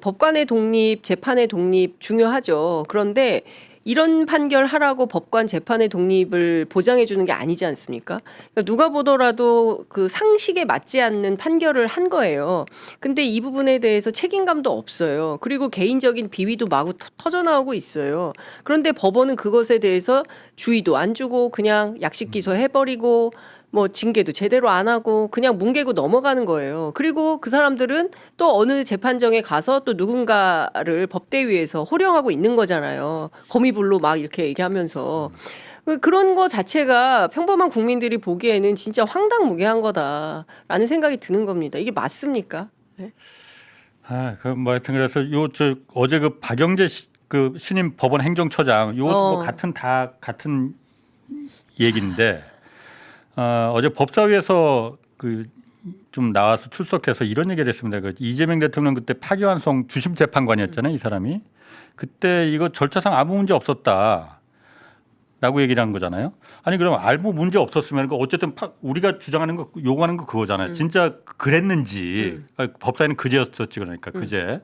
법관의 독립, 재판의 독립 중요하죠. 그런데 이런 판결 하라고 법관 재판의 독립을 보장해 주는 게 아니지 않습니까? 그러니까 누가 보더라도 그 상식에 맞지 않는 판결을 한 거예요. 근데 이 부분에 대해서 책임감도 없어요. 그리고 개인적인 비위도 마구 터져 나오고 있어요. 그런데 법원은 그것에 대해서 주의도 안 주고 그냥 약식 기소해버리고 뭐 징계도 제대로 안 하고 그냥 뭉개고 넘어가는 거예요. 그리고 그 사람들은 또 어느 재판정에 가서 또 누군가를 법대위에서 호령하고 있는 거잖아요. 거미불로 막 이렇게 얘기하면서. 그런 거 자체가 평범한 국민들이 보기에는 진짜 황당무계한 거다라는 생각이 드는 겁니다. 이게 맞습니까? 네. 뭐 하여튼 그래서 어제 그 박영재 그 신임 법원 행정처장 뭐 같은 얘기인데 어제 법사위에서 그 좀 나와서 출석해서 이런 얘기를 했습니다. 그 이재명 대통령 그때 파기환송 주심 재판관이었잖아요, 이 사람이. 그때 이거 절차상 아무 문제 없었다라고 얘기를 한 거잖아요. 아니 그럼 알고 문제 없었으면 어쨌든 우리가 주장하는 거 요구하는 거 그거잖아요. 진짜 그랬는지 법사위는 그제였었지 그러니까 그제.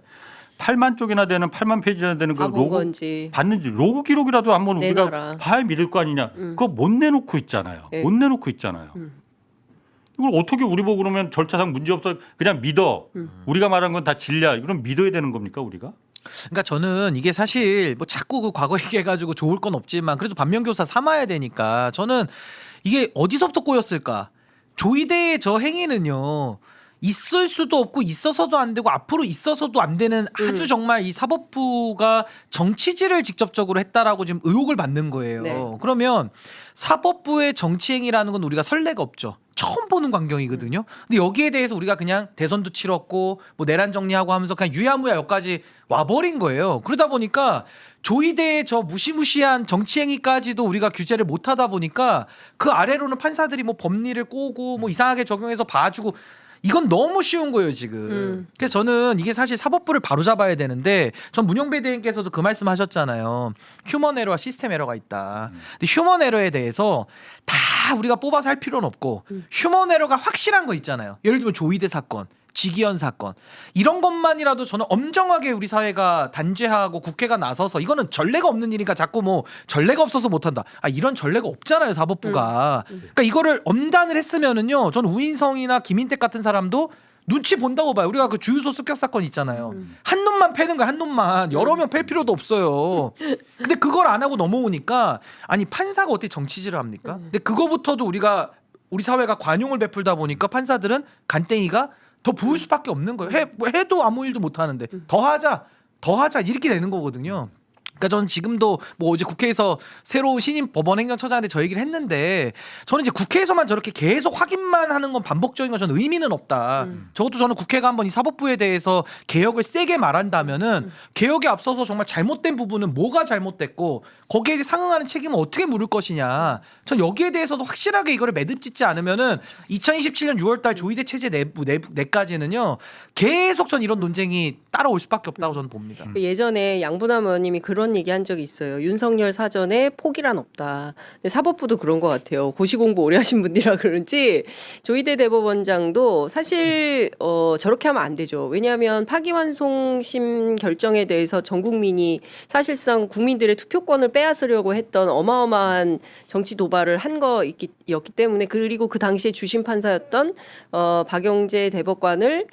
8만 쪽이나 되는 8만 페이지나 되는 그 로그 건지. 봤는지 로그 기록이라도 한번 내놔라. 우리가 봐야 믿을 거 아니냐. 그거 못 내놓고 있잖아요. 네. 못 내놓고 있잖아요. 이걸 어떻게 우리 보고 그러면 절차상 문제 없어 그냥 믿어. 우리가 말한 건 다 진리야. 그럼 믿어야 되는 겁니까 우리가? 그러니까 저는 이게 사실 뭐 자꾸 그 과거 얘기해가지고 좋을 건 없지만 그래도 반면교사 삼아야 되니까 저는 이게 어디서부터 꼬였을까? 조이대의 저 행위는요. 있을 수도 없고 있어서도 안 되고 앞으로 있어서도 안 되는 아주 정말 이 사법부가 정치질을 직접적으로 했다라고 지금 의혹을 받는 거예요. 네. 그러면 사법부의 정치행위라는 건 우리가 선례가 없죠. 처음 보는 광경이거든요. 근데 여기에 대해서 우리가 그냥 대선도 치렀고 뭐 내란 정리하고 하면서 그냥 유야무야 여기까지 와버린 거예요. 그러다 보니까 조이대의 저 무시무시한 정치행위까지도 우리가 규제를 못하다 보니까 그 아래로는 판사들이 뭐 법리를 꼬고 뭐 이상하게 적용해서 봐주고 이건 너무 쉬운 거예요 지금. 그래서 저는 이게 사실 사법부를 바로잡아야 되는데 전 문영배 대행께서도 그 말씀하셨잖아요. 휴먼 에러와 시스템 에러가 있다. 근데 휴먼 에러에 대해서 다 우리가 뽑아서 할 필요는 없고 휴먼 에러가 확실한 거 있잖아요. 예를 들면 조이대 사건, 지기현 사건 이런 것만이라도 저는 엄정하게 우리 사회가 단죄하고 국회가 나서서 이거는 전례가 없는 일이니까 자꾸 뭐 전례가 없어서 못한다. 이런 전례가 없잖아요 사법부가. 그러니까 이거를 엄단을 했으면은요. 저는 우인성이나 김인택 같은 사람도 눈치 본다고 봐요. 우리가 그 주유소 습격 사건 있잖아요. 한 놈만 패는 거야 한 놈만. 여러 명 팰 필요도 없어요. 근데 그걸 안 하고 넘어오니까 아니 판사가 어떻게 정치질을 합니까? 근데 그거부터도 우리 사회가 관용을 베풀다 보니까 판사들은 간땡이가 더 부을 수밖에 없는 거예요. 해도 아무 일도 못 하는데 더 하자 이렇게 되는 거거든요. 그러니까 저는 지금도 뭐 어제 국회에서 새로 신임 법원 행정처장한테 저 얘기를 했는데 저는 이제 국회에서만 저렇게 계속 확인만 하는 건 반복적인 건 저는 의미는 없다. 적어도 저는 국회가 한번 이 사법부에 대해서 개혁을 세게 말한다면은 개혁에 앞서서 정말 잘못된 부분은 뭐가 잘못됐고 거기에 상응하는 책임은 어떻게 물을 것이냐. 전 여기에 대해서도 확실하게 이거를 매듭짓지 않으면은 2027년 6월달 조이대 체제 내까지는요 계속 전 이런 논쟁이 따라올 수밖에 없다고 저는 봅니다. 예전에 양분남 의원님이 그런 얘기한 적이 있어요. 윤석열 사전에 포기란 없다. 근데 사법부도 그런 것 같아요. 고시공부 오래 하신 분이라 그런지 조이대 대법원장도 사실 저렇게 하면 안 되죠. 왜냐하면 파기환송심 결정에 대해서 전 국민이 사실상 국민들의 투표권을 빼앗으려고 했던 어마어마한 정치 도발을 한 거였기 때문에 그리고 그 당시에 주심 판사였던 박영재 대법관을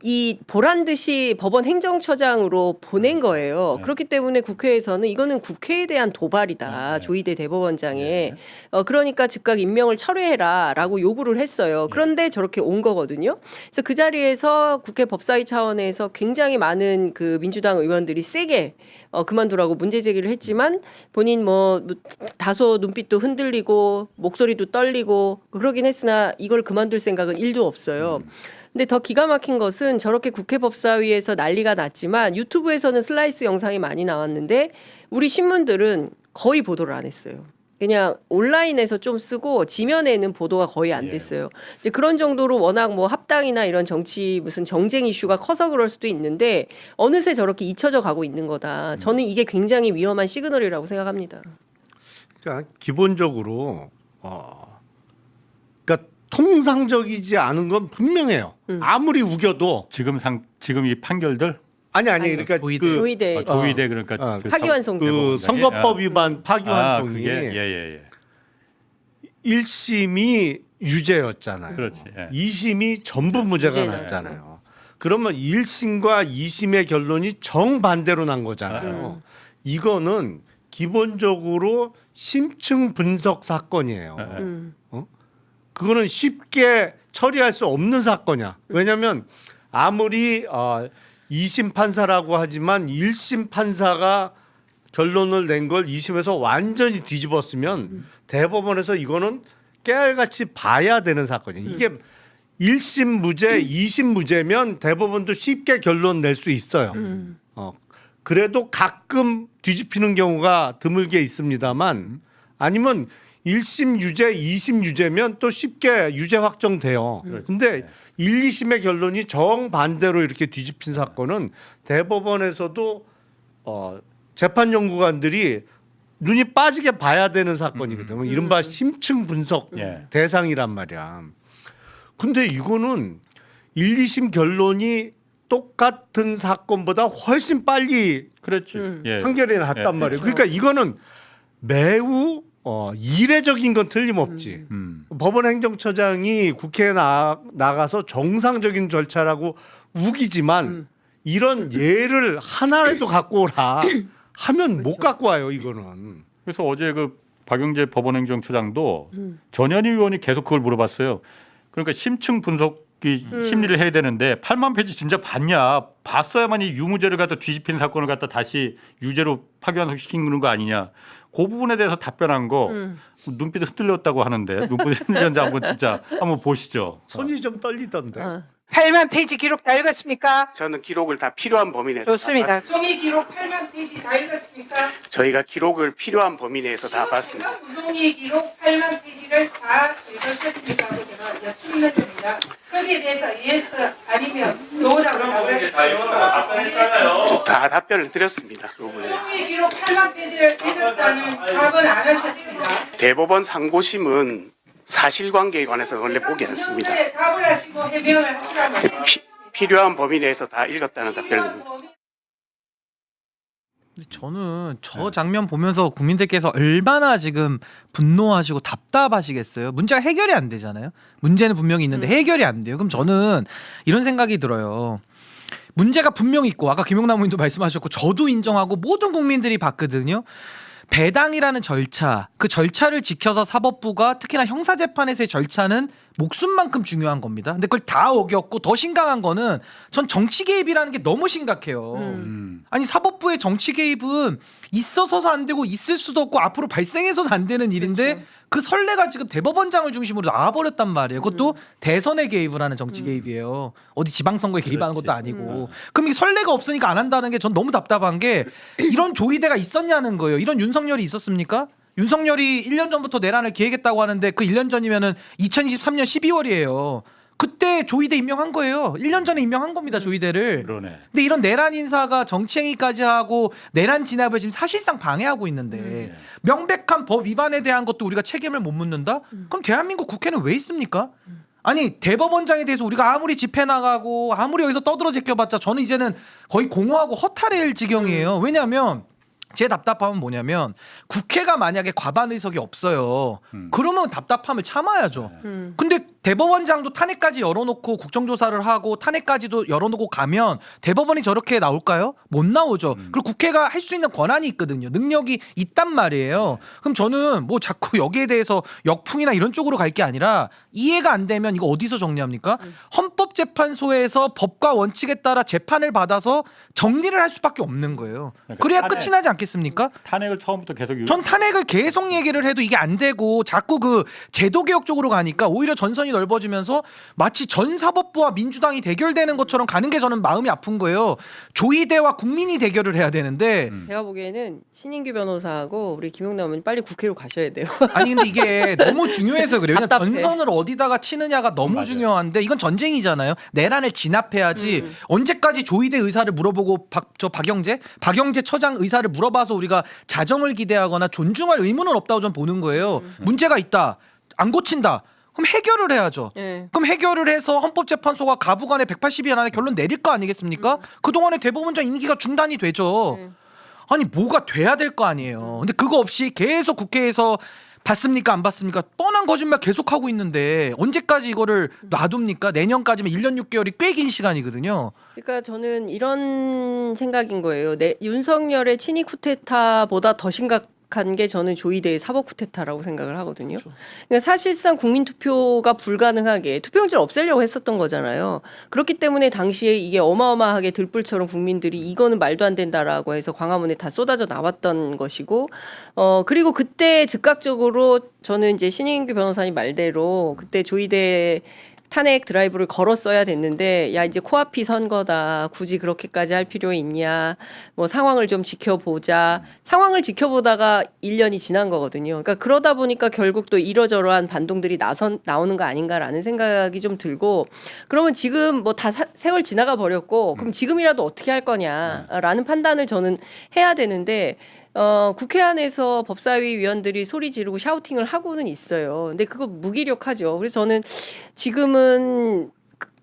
이 보란 듯이 법원 행정처장으로 보낸 거예요. 네. 그렇기 때문에 국회에서는 이거는 국회에 대한 도발이다. 네. 조이대 대법원장에. 그러니까 즉각 임명을 철회해라라고 요구를 했어요. 그런데 저렇게 온 거거든요. 그래서 그 자리에서 국회 법사위 차원에서 굉장히 많은 그 민주당 의원들이 세게 그만두라고 문제 제기를 했지만 본인 뭐 다소 눈빛도 흔들리고 목소리도 떨리고 그러긴 했으나 이걸 그만둘 생각은 1도 없어요. 근데 더 기가 막힌 것은 저렇게 국회 법사위에서 난리가 났지만 유튜브에서는 슬라이스 영상이 많이 나왔는데 우리 신문들은 거의 보도를 안 했어요. 그냥 온라인에서 좀 쓰고 지면에는 보도가 거의 안 됐어요. 이제 그런 정도로 워낙 뭐 합당이나 이런 정치 무슨 정쟁 이슈가 커서 그럴 수도 있는데 어느새 저렇게 잊혀져 가고 있는 거다. 저는 이게 굉장히 위험한 시그널이라고 생각합니다. 자, 기본적으로 그러니까 통상적이지 않은 건 분명해요. 아무리 우겨도 지금 이 판결들 아니 아니요. 그러니까 조이대. 그 조이대 조의대 그러니까 그 파기환송 그 선거법 위반 파기환송이 그게 예. 1심이 유죄였잖아요. 그렇지. 예. 2심이 전부 무죄가 무죄 났잖아요. 그러면 1심과 2심의 결론이 정반대로 난 거잖아요. 이거는 기본적으로 심층 분석 사건이에요. 그거는 쉽게 처리할 수 없는 사건이야. 왜냐하면 아무리 2심 판사라고 하지만 1심 판사가 결론을 낸 걸 2심에서 완전히 뒤집었으면 대법원에서 이거는 깨알같이 봐야 되는 사건이에요. 이게 1심 무죄, 2심 무죄면 대법원도 쉽게 결론 낼 수 있어요. 그래도 가끔 뒤집히는 경우가 드물게 있습니다만 아니면 1심 유죄, 2심 유죄면 또 쉽게 유죄 확정돼요. 근데 1, 2심의 결론이 정반대로 이렇게 뒤집힌 사건은 대법원에서도 재판 연구관들이 눈이 빠지게 봐야 되는 사건이거든요. 이른바 심층 분석 대상이란 말이야. 근데 이거는 1, 2심 결론이 똑같은 사건보다 훨씬 빨리 그렇지. 예. 판결이 났단 말이에요. 그러니까 이거는 매우 이례적인 건 틀림없지. 법원 행정처장이 국회에 나가서 정상적인 절차라고 우기지만 이런 예를 하나라도 갖고 오라 하면 못 갖고 와요. 이거는. 그래서 어제 그 박영재 법원행정처장도 전현희 의원이 계속 그걸 물어봤어요. 그러니까 심층 분석이 심리를 해야 되는데 8만 페이지 진짜 봤냐? 봤어야만이 유무죄를 갖다 뒤집힌 사건을 갖다 다시 유죄로 파기환송시키는 거 아니냐? 그 부분에 대해서 답변한 거 눈빛이 흔들렸다고 하는데 눈빛이 흔들렸는지 한번 보시죠. 손이 좀 떨리던데. 8만 페이지 기록 다 읽었습니까? 저는 기록을 다 필요한 범위 내에서 좋습니다. 종이 기록 8만 페이지 다 읽었습니까? 저희가 기록을 필요한 범위 내에서 다 봤습니다. 종이 기록 8만 페이지를 다 읽었습니까? 하고 제가 여쭙는 겁니다. 거기에 대해서 yes 아니면 no라고 답을 하십시오. 다 답변을 드렸습니다. 그 부분에 대해서. 종이 기록 8만 페이지를 읽었다는 답은 안 하셨습니다. 대법원 상고심은 사실관계에 관해서 원래 보기 않습니다. 네, 답을 하시고 해명을 하시라고 필요한 범위 내에서 다 읽었다는 답변을 드립니다. 근데 저는 저 장면 보면서 국민들께서 얼마나 지금 분노하시고 답답하시겠어요. 문제가 해결이 안 되잖아요. 문제는 분명히 있는데 해결이 안 돼요. 그럼 저는 이런 생각이 들어요. 문제가 분명히 있고 아까 김용남 의원도 말씀하셨고 저도 인정하고 모든 국민들이 봤거든요. 배당이라는 절차, 그 절차를 지켜서 사법부가 특히나 형사재판에서의 절차는 목숨만큼 중요한 겁니다. 근데 그걸 다 어겼고 더 심각한 거는 전 정치 개입이라는 게 너무 심각해요. 아니 사법부의 정치 개입은 있어서도 안 되고 있을 수도 없고 앞으로 발생해서도 안 되는 일인데 그렇죠. 그 선례가 지금 대법원장을 중심으로 나와버렸단 말이에요. 그것도 대선에 개입을 하는 정치 개입이에요. 어디 지방선거에 개입하는 것도 아니고. 그럼 이 선례가 없으니까 안 한다는 게 전 너무 답답한 게 이런 조의대가 있었냐는 거예요. 이런 윤석열이 있었습니까? 윤석열이 1년 전부터 내란을 기획했다고 하는데 그 1년 전이면은 2023년 12월이에요. 그때 조의대 임명한 거예요. 1년 전에 임명한 겁니다. 조의대를. 그러네. 근데 이런 내란 인사가 정치행위까지 하고 내란 진압을 지금 사실상 방해하고 있는데 명백한 법 위반에 대한 것도 우리가 책임을 못 묻는다? 그럼 대한민국 국회는 왜 있습니까? 아니 대법원장에 대해서 우리가 아무리 집회 나가고 아무리 여기서 떠들어 제껴봤자 저는 이제는 거의 공허하고 허탈해질 지경이에요. 왜냐하면 제 답답함은 뭐냐면 국회가 만약에 과반 의석이 없어요. 그러면 답답함을 참아야죠. 근데 대법원장도 탄핵까지 열어놓고 국정조사를 하고 탄핵까지도 열어놓고 가면 대법원이 저렇게 나올까요? 못 나오죠. 그리고 국회가 할 수 있는 권한이 있거든요. 능력이 있단 말이에요. 그럼 저는 뭐 자꾸 여기에 대해서 역풍이나 이런 쪽으로 갈 게 아니라 이해가 안 되면 이거 어디서 정리합니까? 헌법재판소에서 법과 원칙에 따라 재판을 받아서 정리를 할 수밖에 없는 거예요. 그러니까 그래야 탄핵. 끝이 나지 않겠습니까? 탄핵을 처음부터 계속 전 탄핵을 계속 얘기를 해도 이게 안 되고 자꾸 그 제도 개혁 쪽으로 가니까 오히려 전선이 공천이 넓어지면서 마치 전 사법부와 민주당이 대결되는 것처럼 가는 게 저는 마음이 아픈 거예요. 조이대와 국민이 대결을 해야 되는데 제가 보기에는 신인규 변호사하고 우리 김용남 의원님 빨리 국회로 가셔야 돼요. 아니 근데 이게 너무 중요해서 그래요. 왜냐면 답답해. 전선을 어디다가 치느냐가 너무 맞아요. 중요한데 이건 전쟁이잖아요. 내란을 진압해야지 언제까지 조이대 의사를 물어보고 박영재 처장 의사를 물어봐서 우리가 자정을 기대하거나 존중할 의무는 없다고 좀 보는 거예요. 문제가 있다. 안 고친다. 그럼 해결을 해야죠. 네. 그럼 해결을 해서 헌법재판소가 가부간에 180일 안에 결론 내릴 거 아니겠습니까? 그동안에 대법원장 임기가 중단이 되죠. 아니 뭐가 돼야 될 거 아니에요. 근데 그거 없이 계속 국회에서 받습니까 안 받습니까? 뻔한 거짓말 계속하고 있는데 언제까지 이거를 놔둡니까? 내년까지면 1년 6개월이 꽤 긴 시간이거든요. 그러니까 저는 이런 생각인 거예요. 윤석열의 친이 쿠데타보다 더 심각한 게 저는 조이대의 사법 쿠데타라고 생각을 하거든요. 그러니까 사실상 국민 투표가 불가능하게 투표용지를 없애려고 했었던 거잖아요. 그렇기 때문에 당시에 이게 어마어마하게 들불처럼 국민들이 이거는 말도 안 된다라고 해서 광화문에 다 쏟아져 나왔던 것이고, 그리고 그때 즉각적으로 저는 이제 신인규 변호사님 말대로 그때 조이대 탄핵 드라이브를 걸었어야 됐는데 야 이제 코앞이 선거다. 굳이 그렇게까지 할 필요 있냐. 뭐 상황을 좀 지켜보자. 상황을 지켜보다가 1년이 지난 거거든요. 그러니까 그러다 보니까 결국 또 이러저러한 반동들이 나오는 거 아닌가라는 생각이 좀 들고 그러면 지금 뭐 다 세월 지나가 버렸고 그럼 지금이라도 어떻게 할 거냐라는 판단을 저는 해야 되는데 국회 안에서 법사위 위원들이 소리 지르고 샤우팅을 하고는 있어요. 근데 그거 무기력하죠. 그래서 저는 지금은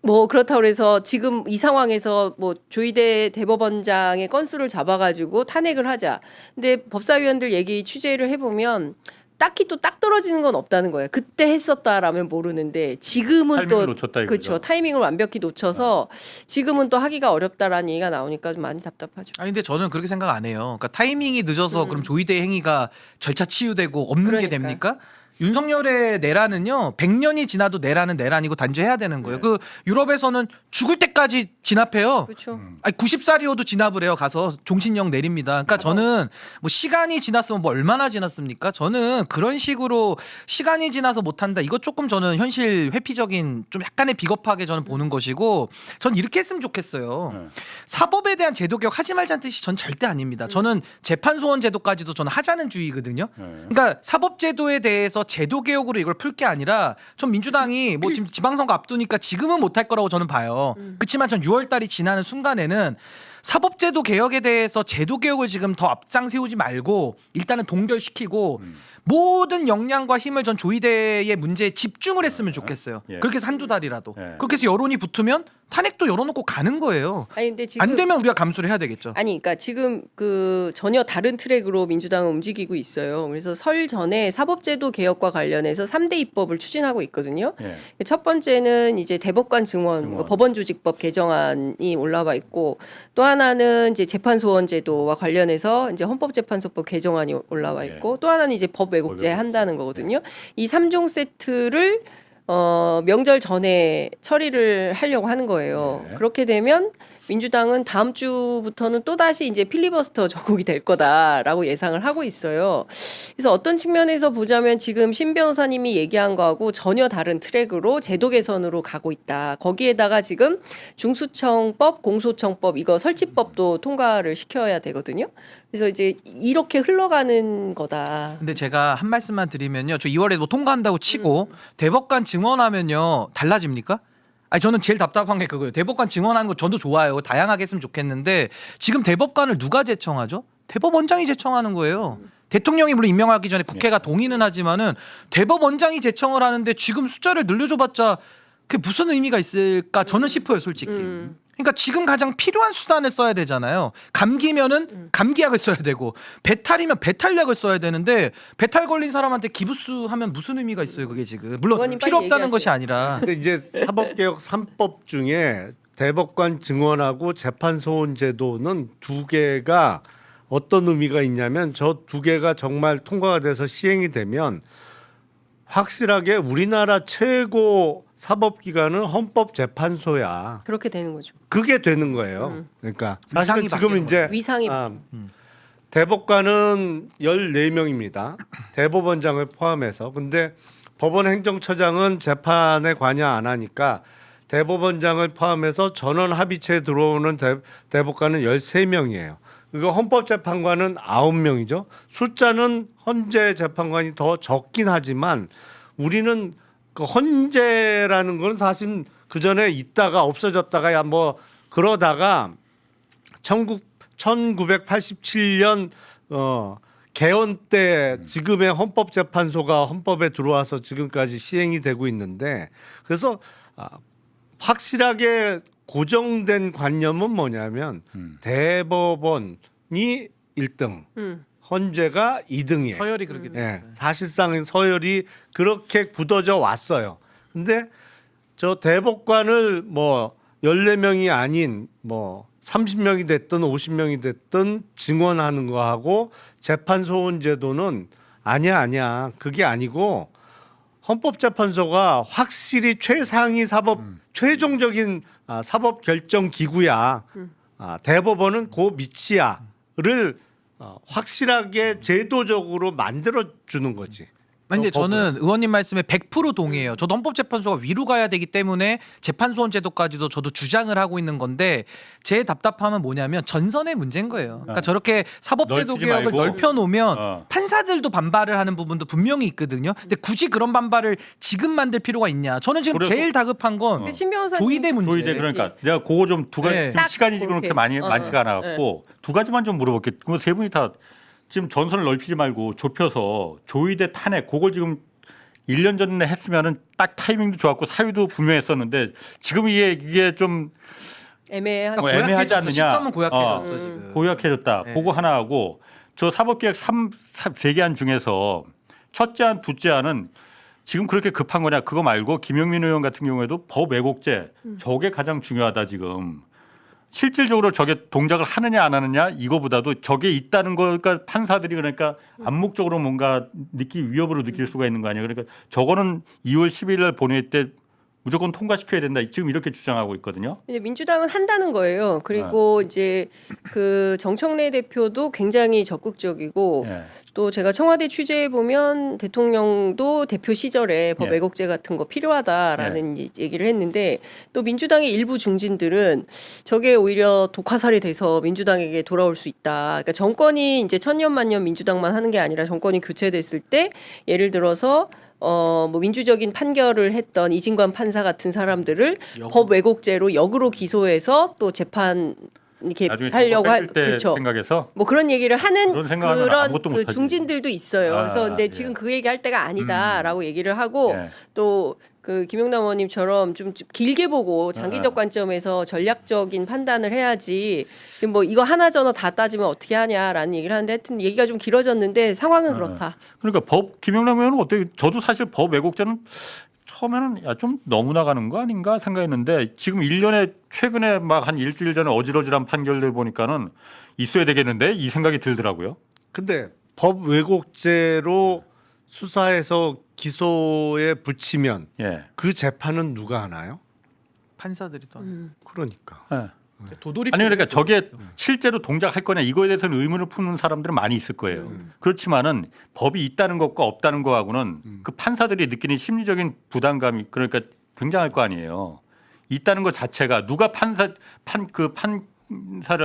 뭐 그렇다고 해서 지금 이 상황에서 뭐 조이대 대법원장의 건수를 잡아가지고 탄핵을 하자. 근데 법사위원들 얘기 취재를 해보면 딱히 또 딱 떨어지는 건 없다는 거예요. 그때 했었다라면 모르는데 지금은 또 놓쳤다 이거죠. 그렇죠. 타이밍을 완벽히 놓쳐서 지금은 또 하기가 어렵다라는 얘기가 나오니까 좀 많이 답답하죠. 아니 근데 저는 그렇게 생각 안 해요. 그러니까 타이밍이 늦어서 그럼 조이대 행위가 절차 치유되고 없는 게 그러니까요. 됩니까? 윤석열의 내란은요 100년이 지나도 내란은 내란이고 단죄해야 되는 거예요. 그 유럽에서는 죽을 때까지 진압해요. 그렇죠. 아니 90살이어도 진압을 해요. 가서 종신령 내립니다. 그러니까 저는 뭐 시간이 지났으면 뭐 얼마나 지났습니까? 저는 그런 식으로 시간이 지나서 못한다. 이거 조금 저는 현실 회피적인 좀 약간의 비겁하게 저는 보는 것이고 전 이렇게 했으면 좋겠어요. 사법에 대한 제도 개혁 하지 말자는 뜻이 전 절대 아닙니다. 저는 재판소원 제도까지도 저는 하자는 주의거든요. 그러니까 사법제도에 대해서 제도 개혁으로 이걸 풀 게 아니라 전 민주당이 뭐 지금 지방선거 앞두니까 지금은 못할 거라고 저는 봐요. 그렇지만 전 6월달이 지나는 순간에는 사법제도 개혁에 대해서 제도 개혁을 지금 더 앞장 세우지 말고 일단은 동결시키고 모든 역량과 힘을 전 조이대의 문제에 집중을 했으면 좋겠어요. 예. 그렇게 해서 한두 달이라도. 예. 그렇게 해서 여론이 붙으면 탄핵도 열어놓고 가는 거예요. 아니 근데 지금 안 되면 우리가 감수를 해야 되겠죠. 아니, 그러니까 지금 그 전혀 다른 트랙으로 민주당은 움직이고 있어요. 그래서 설 전에 사법제도 개혁과 관련해서 3대 입법을 추진하고 있거든요. 예. 첫 번째는 이제 대법관 증원, 법원조직법 개정안이 올라와 있고 또 하나는 이제 재판소원 제도와 관련해서 이제 헌법재판소법 개정안이 올라와 있고 또 하나는 이제 법 왜곡제 한다는 거거든요. 이 3종 세트를 명절 전에 처리를 하려고 하는 거예요. 네. 그렇게 되면 민주당은 다음 주부터는 또다시 이제 필리버스터 전국이 될 거다라고 예상을 하고 있어요. 그래서 어떤 측면에서 보자면 지금 신 변호사님이 얘기한 거하고 전혀 다른 트랙으로 제도 개선으로 가고 있다. 거기에다가 지금 중수청법, 공소청법 이거 설치법도 통과를 시켜야 되거든요. 그래서 이제 이렇게 흘러가는 거다. 근데 제가 한 말씀만 드리면요. 저 2월에 뭐 통과한다고 치고 대법관 증원하면요. 달라집니까? 아니 저는 제일 답답한 게 그거예요. 대법관 증원하는 거 저도 좋아요. 다양하게 했으면 좋겠는데 지금 대법관을 누가 제청하죠? 대법원장이 제청하는 거예요. 대통령이 물론 임명하기 전에 국회가 동의는 하지만은 대법원장이 제청을 하는데 지금 숫자를 늘려줘봤자 그게 무슨 의미가 있을까 저는 싶어요, 솔직히. 그러니까 지금 가장 필요한 수단을 써야 되잖아요. 감기면은 감기약을 써야 되고 배탈이면 배탈약을 써야 되는데 배탈 걸린 사람한테 기부수 하면 무슨 의미가 있어요, 그게 지금. 물론 의원님 필요 빨리 없다는 얘기하세요. 것이 아니라. 근데 이제 사법개혁 3법 중에 대법관 증원하고 재판소원 제도는 두 개가 어떤 의미가 있냐면 저 두 개가 정말 통과가 돼서 시행이 되면 확실하게 우리나라 최고 사법기관은 헌법재판소야. 그렇게 되는 거죠. 그게 되는 거예요. 그러니까 사실은 위상이 지금 바뀌는 이제 위상이 대법관은 14명입니다. 대법원장을 포함해서. 근데 법원 행정처장은 재판에 관여 안 하니까 대법원장을 포함해서 전원 합의체에 들어오는 대법관은 13명이에요. 그리고 헌법재판관은 9명이죠. 숫자는 헌재 재판관이 더 적긴 하지만 우리는 그 헌재라는 건 사실 그 전에 있다가 없어졌다가 뭐 그러다가 1987년 개헌 때 지금의 헌법재판소가 헌법에 들어와서 지금까지 시행이 되고 있는데 그래서 확실하게 고정된 관념은 뭐냐면 대법원이 1등, 헌재가 2등이에요. 서열이 그렇게 돼요. 네, 사실상 서열이 그렇게 굳어져 왔어요. 근데 저 대법관을 뭐 14명이 아닌 뭐 30명이 됐든 50명이 됐든 증언하는 거하고 재판소원 제도는 아니야. 그게 아니고 헌법재판소가 확실히 최상위 사법 최종적인 사법 결정 기구야. 대법원은 그 밑이야를 확실하게 제도적으로 만들어 주는 거지. 근데 저는 의원님 말씀에 100% 동의해요. 저도 헌법재판소가 위로 가야 되기 때문에 재판소원 제도까지도 저도 주장을 하고 있는 건데 제 답답함은 뭐냐면 전선의 문제인 거예요. 그러니까 저렇게 사법제도 넓히지 개혁을 말고. 넓혀놓으면 판사들도 반발을 하는 부분도 분명히 있거든요. 근데 굳이 그런 반발을 지금 만들 필요가 있냐. 저는 지금 그래. 제일 다급한 건 신 변호사님 조의대 문제. 조의대 그러니까 내가 그거 좀 두 가지 네. 지금 시간이 지금 그렇게 그렇게. 많지가 않았고 두 가지만 좀 물어볼게. 그거 세 분이 다 지금 전선을 넓히지 말고 좁혀서 조의대 탄핵 그걸 지금 1년 전에 했으면은 딱 타이밍도 좋았고 사유도 분명했었는데 지금 이게 좀 애매한 뭐 애매하지 않느냐. 시점은 고약해졌죠 지금. 고약해졌다. 네. 그거 하나 하고 저 사법개혁 3개 안 중에서 첫째 안, 둘째 안은 지금 그렇게 급한 거냐 그거 말고 김영민 의원 같은 경우에도 법 왜곡죄 저게 가장 중요하다 지금. 실질적으로 저게 동작을 하느냐 안 하느냐 이거보다도 저게 있다는 거니까 판사들이 그러니까 암묵적으로 뭔가 위협으로 느낄 수가 있는 거 아니에요. 그러니까 저거는 2월 10일 날 본회의 때 무조건 통과시켜야 된다. 지금 이렇게 주장하고 있거든요. 이제 민주당은 한다는 거예요. 그리고 이제 그 정청래 대표도 굉장히 적극적이고 예. 또 제가 청와대 취재해 보면 대통령도 대표 시절에 법 예. 왜곡죄 같은 거 필요하다라는 얘기를 했는데 또 민주당의 일부 중진들은 저게 오히려 독화살이 돼서 민주당에게 돌아올 수 있다. 그러니까 정권이 이제 천년만년 민주당만 하는 게 아니라 정권이 교체됐을 때 예를 들어서 뭐 민주적인 판결을 했던 이진관 판사 같은 사람들을 법 왜곡죄로 역으로 기소해서 또 재판 이렇게 나중에 하려고 할 때 그렇죠. 생각해서 뭐 그런 얘기를 하는 그런 생각하면 그런 아무것도 그 못하지. 중진들도 있어요. 그래서 근데 예. 지금 그 얘기할 때가 아니다라고 얘기를 하고 예. 또 그 김용남 의원님처럼 좀 길게 보고 장기적 관점에서 전략적인 판단을 해야지 지금 뭐 이거 하나저나 다 따지면 어떻게 하냐라는 얘기를 하는데 하여튼 얘기가 좀 길어졌는데 상황은 그렇다. 그러니까 김영남 의원은 어때? 저도 사실 법 왜곡죄는 처음에는 좀 너무 나가는 거 아닌가 생각했는데 지금 1년에 최근에 막 한 일주일 전에 어질어질한 판결들 보니까는 있어야 되겠는데 이 생각이 들더라고요. 근데 법 왜곡죄로 수사해서 기소에 붙이면 예. 그 재판은 누가 하나요? 판사들이 또 그러니까. 예. 도돌이 아니 그러니까 저게 실제로 동작할 거냐 이거에 대해서는 의문을 품는 사람들은 많이 있을 거예요. 그렇지만은 법이 있다는 것과 없다는 거하고는 그 판사들이 느끼는 심리적인 부담감이 그러니까 굉장할 거 아니에요. 있다는 것 자체가 누가 판사를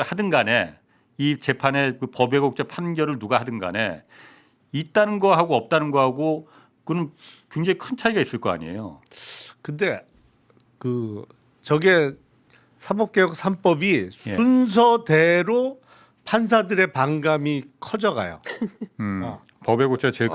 하든 간에 이 재판의 그 법 왜곡죄 판결을 누가 하든 간에 있다는 거하고 없다는 거하고 그는 굉장히 큰 차이가 있을 거 아니에요. 근데 그 저게 사법개혁 3법이 예. 순서대로 판사들의 반감이 커져가요. 법 왜곡죄가 제일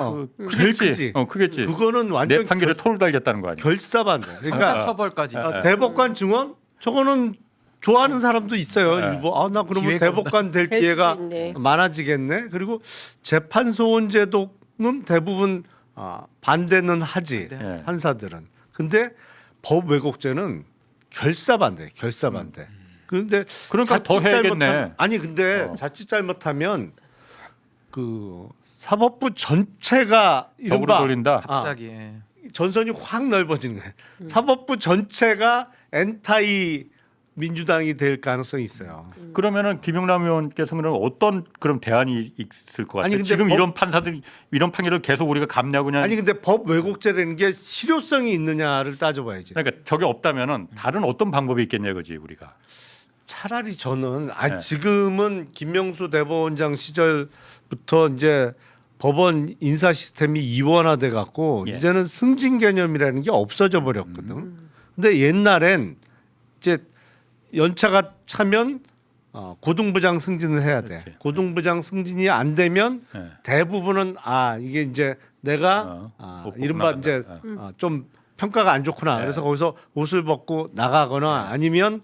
제일 크지. 크겠지. 그거는 내 완전 판결에 토를 달겠다는 거 아니에요. 결사반대. 그러니까 형사처벌까지 있어요. 대법관 증언 저거는 좋아하는 사람도 있어요. 네. 일부. 나 그러면 기회가 대법관 될 될 기회가 수도 있네. 많아지겠네. 그리고 재판소원 제도는 대부분 반대는 하지 네. 판사들은. 근데 법 왜곡죄는 결사반대. 그런데 그러니까 더 해야겠네. 아니 근데 자칫 잘못하면 그 사법부 전체가 법으로 이른바 돌린다. 갑자기 예. 전선이 확 넓어지는 거예요. 사법부 전체가 엔타이 민주당이 될 가능성이 있어요. 그러면은 김용남 의원께서는 어떤 그럼 대안이 있을 것 같아요? 아니, 근데 지금 법- 이런 판사들 이런 판결을 계속 우리가 감내하고 그냥 아니 근데 법 왜곡죄라는 게 실효성이 있느냐를 따져봐야지. 그러니까 저게 없다면은 다른 어떤 방법이 있겠냐 이거지 우리가. 차라리 저는 네. 지금은 김명수 대법원장 시절부터 이제 법원 인사 시스템이 이원화돼 갖고 예. 이제는 승진 개념이라는 게 없어져 버렸거든. 근데 옛날엔 이제 연차가 차면 고등부장 승진을 해야 돼. 그렇지. 고등부장 승진이 안 되면 네. 대부분은 이게 이제 내가 못 뽑고 이른바 나간다. 이제 좀 평가가 안 좋구나. 네. 그래서 거기서 옷을 벗고 나가거나 아니면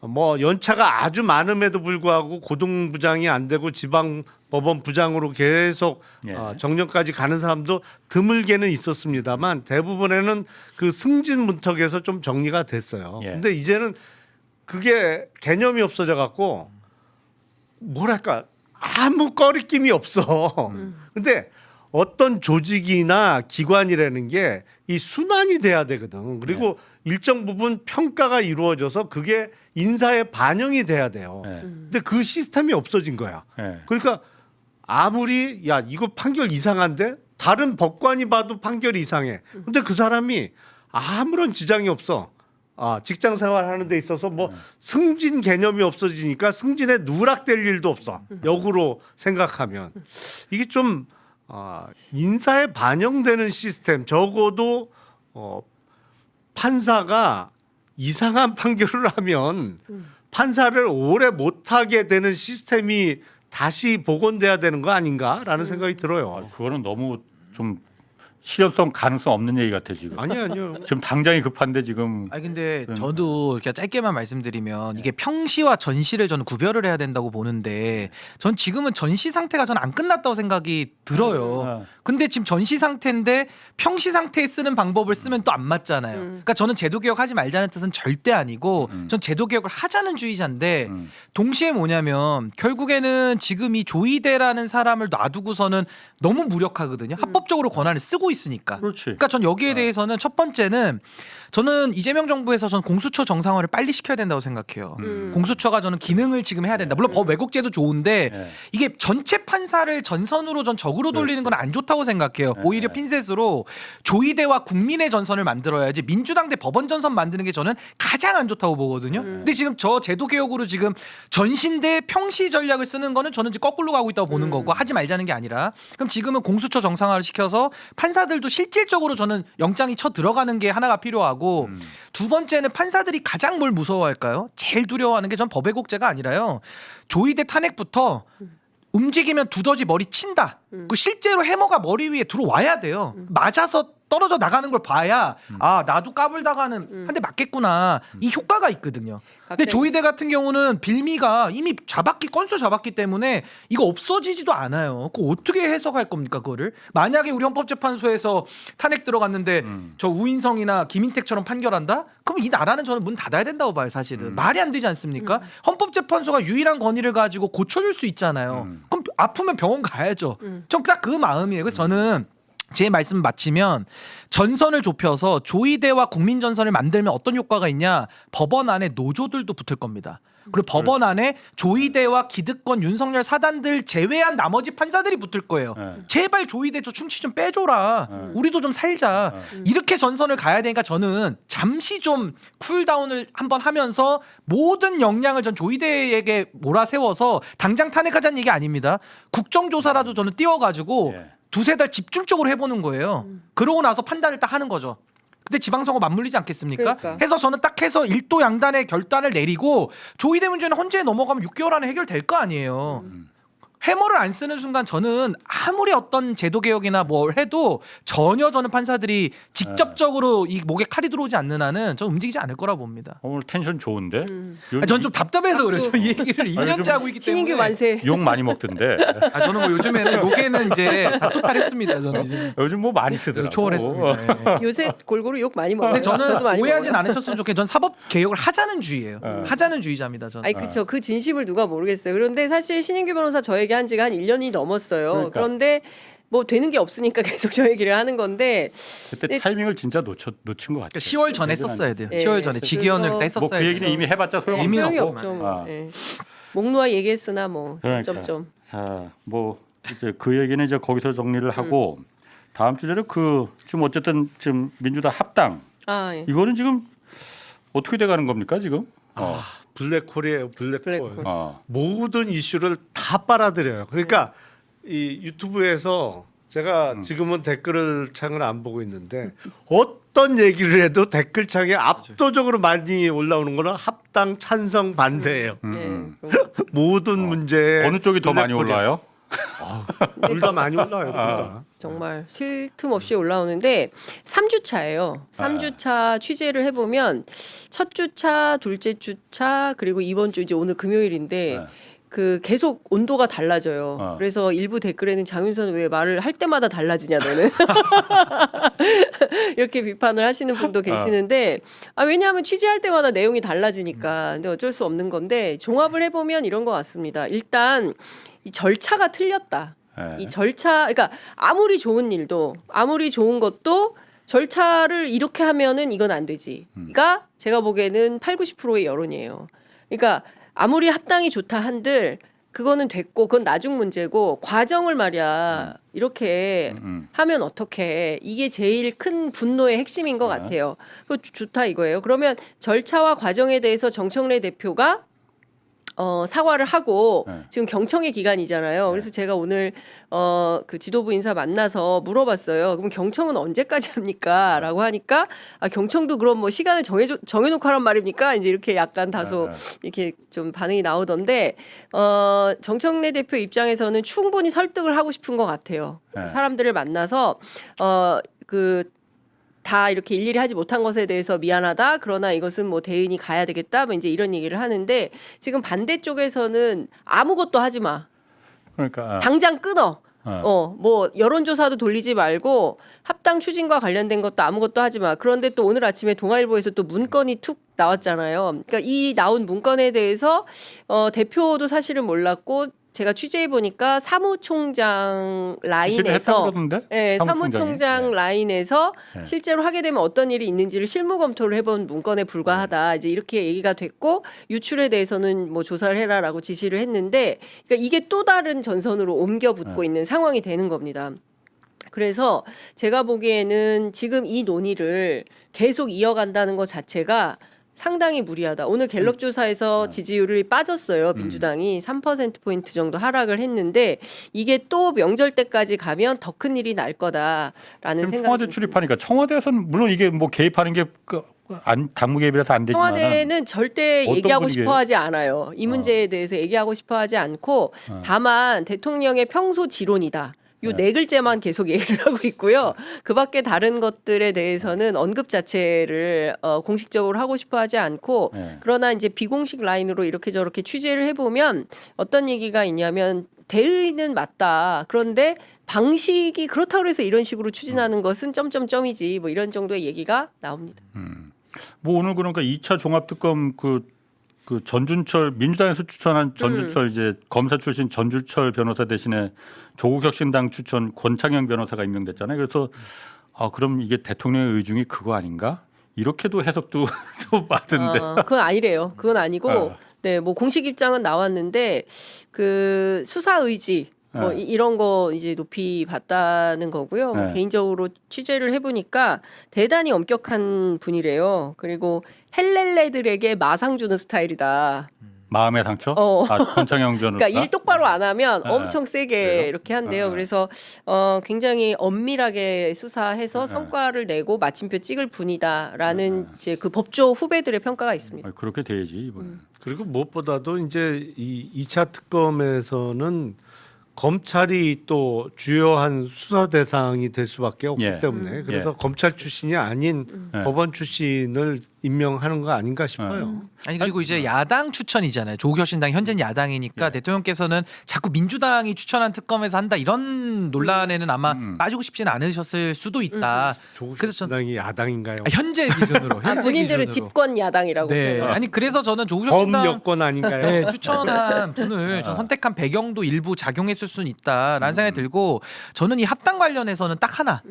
뭐 연차가 아주 많음에도 불구하고 고등부장이 안 되고 지방 법원 부장으로 계속 예. 정년까지 가는 사람도 드물게는 있었습니다만 대부분에는 그 승진 문턱에서 좀 정리가 됐어요. 예. 근데 이제는 그게 개념이 없어져 갖고 뭐랄까 아무 꺼리낌이 없어. 근데 어떤 조직이나 기관이라는 게 이 순환이 돼야 되거든. 그리고 일정 부분 평가가 이루어져서 그게 인사에 반영이 돼야 돼요. 네. 근데 그 시스템이 없어진 거야. 네. 그러니까 아무리 야 이거 판결 이상한데 다른 법관이 봐도 판결이 이상해. 근데 그 사람이 아무런 지장이 없어. 직장 생활하는 데 있어서 뭐 승진 개념이 없어지니까 승진에 누락될 일도 없어. 역으로 생각하면 이게 좀 인사에 반영되는 시스템 적어도 판사가 이상한 판결을 하면 판사를 오래 못하게 되는 시스템이 다시 복원돼야 되는 거 아닌가라는 생각이 들어요. 그거는 너무 좀 실효성 가능성 없는 얘기 같아 지금. 아니요. 지금 당장이 급한데 지금. 아니 근데 그러니까. 저도 이렇게 짧게만 말씀드리면 이게 평시와 전시를 저는 구별을 해야 된다고 보는데 전 지금은 전시 상태가 저는 안 끝났다고 생각이 들어요. 근데 지금 전시 상태인데 평시 상태에 쓰는 방법을 쓰면 또 안 맞잖아요. 그러니까 저는 제도 개혁하지 말자는 뜻은 절대 아니고 전 제도 개혁을 하자는 주의자인데 동시에 뭐냐면 결국에는 지금 이 조이대라는 사람을 놔두고서는 너무 무력하거든요. 합법적으로 권한을 쓰고 있으니까. 그렇지. 그러니까 전 여기에 대해서는 첫 번째는 저는 이재명 정부에서 전 공수처 정상화를 빨리 시켜야 된다고 생각해요. 공수처가 저는 기능을 지금 해야 된다. 물론 법 왜곡죄도 좋은데 네. 이게 전체 판사를 전선으로 전 적으로 돌리는 건 안 좋다고 생각해요. 네. 오히려 핀셋으로 조이대와 국민의 전선을 만들어야지 민주당 대 법원 전선 만드는 게 저는 가장 안 좋다고 보거든요. 근데 지금 저 제도 개혁으로 지금 전신 대 평시 전략을 쓰는 거는 저는 지금 거꾸로 가고 있다고 보는 거고 하지 말자는 게 아니라 그럼 지금은 공수처 정상화를 시켜서 판사들도 실질적으로 저는 영장이 쳐 들어가는 게 하나가 필요하고 두 번째는 판사들이 가장 뭘 무서워할까요? 제일 두려워하는 게 전 법왜곡죄가 아니라요. 조이대 탄핵부터 움직이면 두더지 머리 친다. 그 실제로 해머가 머리 위에 들어와야 돼요. 맞아서 떨어져 나가는 걸 봐야 나도 까불다가는 한 대 맞겠구나. 이 효과가 있거든요. 근데 갑자기- 조이대 같은 경우는 빌미가 이미 건수 잡았기 때문에 이거 없어지지도 않아요. 그거 어떻게 해석할 겁니까 그거를? 만약에 우리 헌법재판소에서 탄핵 들어갔는데 저 우인성이나 김인택처럼 판결한다? 그럼 이 나라는 저는 문 닫아야 된다고 봐요 사실은. 말이 안 되지 않습니까? 헌법재판소가 유일한 권위를 가지고 고쳐줄 수 있잖아요. 그럼 아프면 병원 가야죠. 전 딱 그 마음이에요. 그래서 저는 제 말씀 마치면 전선을 좁혀서 조이대와 국민전선을 만들면 어떤 효과가 있냐? 법원 안에 노조들도 붙을 겁니다. 그리고 법원 안에 조이대와 기득권 윤석열 사단들 제외한 나머지 판사들이 붙을 거예요. 제발 조이대 저 충치 좀 빼줘라. 우리도 좀 살자. 이렇게 전선을 가야 되니까 저는 잠시 좀 쿨다운을 한번 하면서 모든 역량을 전 조이대에게 몰아세워서 당장 탄핵하자는 얘기 아닙니다. 국정조사라도 저는 띄워가지고 두세 달 집중적으로 해보는 거예요. 그러고 나서 판단을 딱 하는 거죠. 근데 지방선거 맞물리지 않겠습니까? 그러니까. 해서 저는 딱 해서 일도 양단의 결단을 내리고 조이대 문제는 헌재에 넘어가면 6개월 안에 해결될 거 아니에요. 해머를 안 쓰는 순간 저는 아무리 어떤 제도 개혁이나 뭘 해도 전혀 저는 판사들이 직접적으로 이 목에 칼이 들어오지 않는 한은 저는 움직이지 않을 거라고 봅니다. 오늘 텐션 좋은데. 전 좀 답답해서 그래요. 박수. 저 이 얘기를 2년째 요즘 하고 있기 때문에. 신인규 만세. 욕 많이 먹던데. 저는 뭐 요즘에는 요게는 이제 다 토탈했습니다. 저는 이제 요즘 뭐 많이 쓰더라고. 초월했습니다. 예. 요새 골고루 욕 많이 먹어요. 근데 저는 저도 많이 오해하진 먹어요. 않으셨으면 좋겠어요. 전 사법 개혁을 하자는 주의예요. 하자는 주의자입니다. 저는. 아니 그렇죠. 그 진심을 누가 모르겠어요. 그런데 사실 신인규 변호사 저 얘기한 지가 한 1년이 넘었어요. 그러니까. 그런데 뭐 되는 게 없으니까 계속 저 얘기를 하는 건데 그때 타이밍을 진짜 놓친 것 같아요. 그러니까 10월 전에 썼어야 돼요. 예. 10월 전에 직위원을 그때 했었어야 뭐그 돼요. 얘기는 이미 해봤자 소용없는 의미는 소용이 거고. 없죠. 뭐. 아. 예. 목 놓아 얘기했으나 뭐 그러니까. 점점. 자, 뭐 이제 그 얘기는 이제 거기서 정리를 하고 다음 주제는 좀 어쨌든 지금 민주당 합당 아, 예. 이거는 지금 어떻게 돼가는 겁니까 지금? 블랙홀이에요. 블랙홀. 블랙홀. 모든 이슈를 다 빨아들여요. 그러니까 이 유튜브에서 제가 지금은 댓글 창을 안 보고 있는데 어떤 얘기를 해도 댓글창에 압도적으로 많이 올라오는 거는 합당 찬성 반대예요. 네. 모든 문제에 어느 쪽이 더 많이 블랙홀이에요. 올라요? 둘 다 많이 올라와요. 둘 다. 정말 쉴 틈 없이 올라오는데 3주차예요. 3주차 취재를 해보면 첫 주차, 둘째 주차 그리고 이번 주 이제 오늘 금요일인데 그 계속 온도가 달라져요. 그래서 일부 댓글에는 장윤선 왜 말을 할 때마다 달라지냐 너는 이렇게 비판을 하시는 분도 계시는데 왜냐하면 취재할 때마다 내용이 달라지니까. 근데 어쩔 수 없는 건데 종합을 해보면 이런 것 같습니다. 일단 이 절차가 틀렸다. 이 절차, 그러니까 아무리 좋은 일도 아무리 좋은 것도 절차를 이렇게 하면은 이건 안 되지. 그러니까 제가 보기에는 8, 90%의 여론이에요. 그러니까 아무리 합당이 좋다 한들 그거는 됐고 그건 나중 문제고 과정을 말이야 이렇게 하면 어떡해. 이게 제일 큰 분노의 핵심인 것 같아요. 그거 좋다 이거예요. 그러면 절차와 과정에 대해서 정청래 대표가 사과를 하고 지금 경청의 기간이잖아요. 그래서 제가 오늘 그 지도부 인사 만나서 물어봤어요. 그럼 경청은 언제까지 합니까? 라고 하니까 경청도 그럼 뭐 시간을 정해놓고 하란 말입니까? 이제 이렇게 약간 다소 이렇게 좀 반응이 나오던데 정청래 대표 입장에서는 충분히 설득을 하고 싶은 것 같아요. 사람들을 만나서 다 이렇게 일일이 하지 못한 것에 대해서 미안하다. 그러나 이것은 뭐 대응이 가야 되겠다. 뭐 이제 이런 얘기를 하는데 지금 반대쪽에서는 아무것도 하지 마. 그러니까 당장 끊어. 뭐 여론조사도 돌리지 말고 합당 추진과 관련된 것도 아무것도 하지 마. 그런데 또 오늘 아침에 동아일보에서 또 문건이 툭 나왔잖아요. 그러니까 이 나온 문건에 대해서 대표도 사실은 몰랐고 제가 취재해 보니까 사무총장 라인에서 사무총장 라인에서 실제로 하게 되면 어떤 일이 있는지를 실무 검토를 해본 문건에 불과하다. 이제 이렇게 얘기가 됐고 유출에 대해서는 뭐 조사를 해라라고 지시를 했는데 그러니까 이게 또 다른 전선으로 옮겨 붙고 있는 상황이 되는 겁니다. 그래서 제가 보기에는 지금 이 논의를 계속 이어간다는 것 자체가 상당히 무리하다. 오늘 갤럽 조사에서 지지율이 빠졌어요. 민주당이 3%포인트 정도 하락을 했는데 이게 또 명절 때까지 가면 더 큰 일이 날 거다라는 생각이 청와대 듭니다. 출입하니까 청와대에서는 물론 이게 뭐 개입하는 게 당무 개입이라서 안 되지만 청와대는 절대 얘기하고 싶어하지 않아요. 이 문제에 대해서 얘기하고 싶어하지 않고 다만 대통령의 평소 지론이다. 요 네 글자만 계속 얘기를 하고 있고요. 그 밖에 다른 것들에 대해서는 언급 자체를 공식적으로 하고 싶어 하지 않고 그러나 이제 비공식 라인으로 이렇게 저렇게 취재를 해보면 어떤 얘기가 있냐면 대의는 맞다. 그런데 방식이 그렇다고 해서 이런 식으로 추진하는 것은 점점점이지 뭐 이런 정도의 얘기가 나옵니다. 뭐 오늘 그러니까 2차 종합특검 그 전준철 민주당에서 추천한 전준철 이제 검사 출신 전준철 변호사 대신에 조국혁신당 추천 권창영 변호사가 임명됐잖아요. 그래서 그럼 이게 대통령의 의중이 그거 아닌가? 이렇게도 해석도 받은데. 그건 아니래요. 그건 아니고 네, 뭐 공식 입장은 나왔는데 그 수사 의지 뭐 이런 거 이제 높이 봤다는 거고요. 뭐 개인적으로 취재를 해보니까 대단히 엄격한 분이래요. 그리고 헬렐레들에게 마상 주는 스타일이다. 마음의 상처? 권창영 변호사. 그러니까 일 똑바로 안 하면 엄청 세게 이렇게 한대요. 그래서 굉장히 엄밀하게 수사해서 성과를 내고 마침표 찍을 분이다라는 이제 그 법조 후배들의 평가가 있습니다. 그렇게 돼야지 이번에. 그리고 무엇보다도 이제 이 2차 특검에서는 검찰이 또 주요한 수사 대상이 될 수밖에 없기 때문에 그래서 검찰 출신이 아닌 법원 출신을 임명하는 거 아닌가 싶어요. 아니 그리고 이제 야당 추천이잖아요. 조국혁신당 현재는 야당이니까 예. 대통령께서는 자꾸 민주당이 추천한 특검에서 한다 이런 논란에는 아마 빠지고 싶지는 않으셨을 수도 있다. 그래서 전 조국신당이 야당인가요? 현재 기준으로 아, 본인들은 기준으로. 집권 야당이라고. 네. 아니 그래서 저는 조국혁신당 범여권 아닌가요? 네, 추천한 분을 전 선택한 배경도 일부 작용했을 수는 있다라는 생각이 들고 저는 이 합당 관련해서는 딱 하나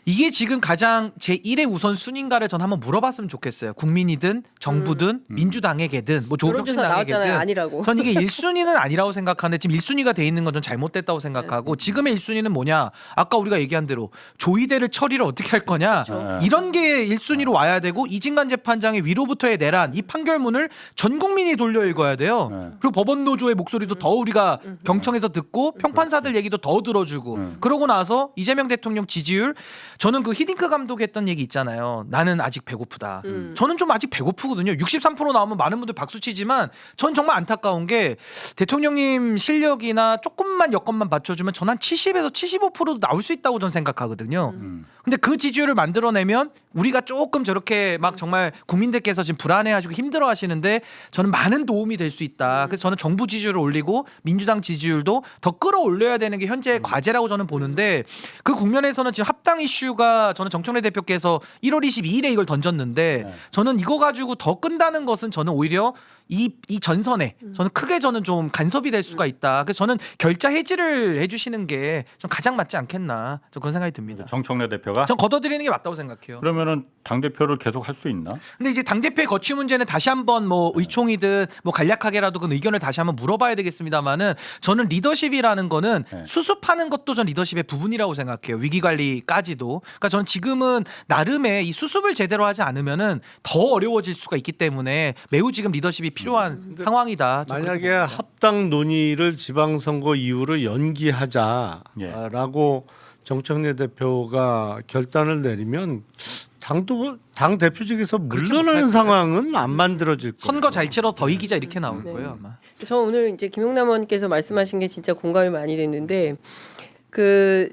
이게 지금 가장 제1의 우선순위인가를 전 한번 물어봤으면 좋겠어요. 국민이든 정부든 민주당에게든 뭐 여론조사 나왔잖아요. 조국혁신당에게든 아니라고. 전 이게 1순위는 아니라고 생각하는데 지금 1순위가 돼 있는 건 좀 잘못됐다고 생각하고 지금의 1순위는 뭐냐 아까 우리가 얘기한 대로 조이대를 처리를 어떻게 할 거냐 이런 게 1순위로 와야 되고 이진관 재판장의 위로부터의 내란 이 판결문을 전 국민이 돌려 읽어야 돼요. 그리고 법원 노조의 목소리도 더 우리가 경청해서 듣고 평판사들 얘기도 더 들어주고 그러고 나서 이재명 대통령 지지율 저는 그 히딩크 감독이 했던 얘기 있잖아요. 나는 아직 배고프다. 저는 좀 아직 배고프거든요. 63% 나오면 많은 분들 박수치지만 전 정말 안타까운 게 대통령님 실력이나 조금만 여건만 받쳐주면 전 한 70에서 75%도 나올 수 있다고 전 생각하거든요. 근데 그 지지율을 만들어내면 우리가 조금 저렇게 막 정말 국민들께서 지금 불안해하시고 힘들어하시는데 저는 많은 도움이 될 수 있다. 그래서 저는 정부 지지율을 올리고 민주당 지지율도 더 끌어올려야 되는 게 현재의 과제라고 저는 보는데 그 국면에서는 지금 합당 이슈가 저는 정청래 대표께서 1월 22일에 이걸 던졌는데 저는 이거 가지고 더 끈다는 것은 저는 오히려 이 전선에 저는 크게 저는 좀 간섭이 될 수가 있다. 그래서 저는 결자 해지를 해주시는 게 좀 가장 맞지 않겠나 저 그런 생각이 듭니다. 정청래 대표가 전 걷어들이는 게 맞다고 생각해요. 그러면은 당 대표를 계속 할 수 있나? 근데 이제 당 대표의 거취 문제는 다시 한번 뭐 의총이든 뭐 간략하게라도 그 의견을 다시 한번 물어봐야 되겠습니다만은 저는 리더십이라는 거는 수습하는 것도 전 리더십의 부분이라고 생각해요. 위기 관리까지도. 그러니까 저는 지금은 나름의 이 수습을 제대로 하지 않으면은 더 어려워질 수가 있기 때문에 매우 지금 리더십이 필요한 상황이다. 저 그렇게 만약에 합당 논의를 지방선거 이후로 연기하자라고 정청래 대표가 결단을 내리면 당 대표직에서 물러나는 상황은 안 만들어질 거예요. 선거 잘 치러 더 이기자 이렇게 나올 거예요 아마. 저 오늘 이제 김용남 의원께서 말씀하신 게 진짜 공감이 많이 됐는데 그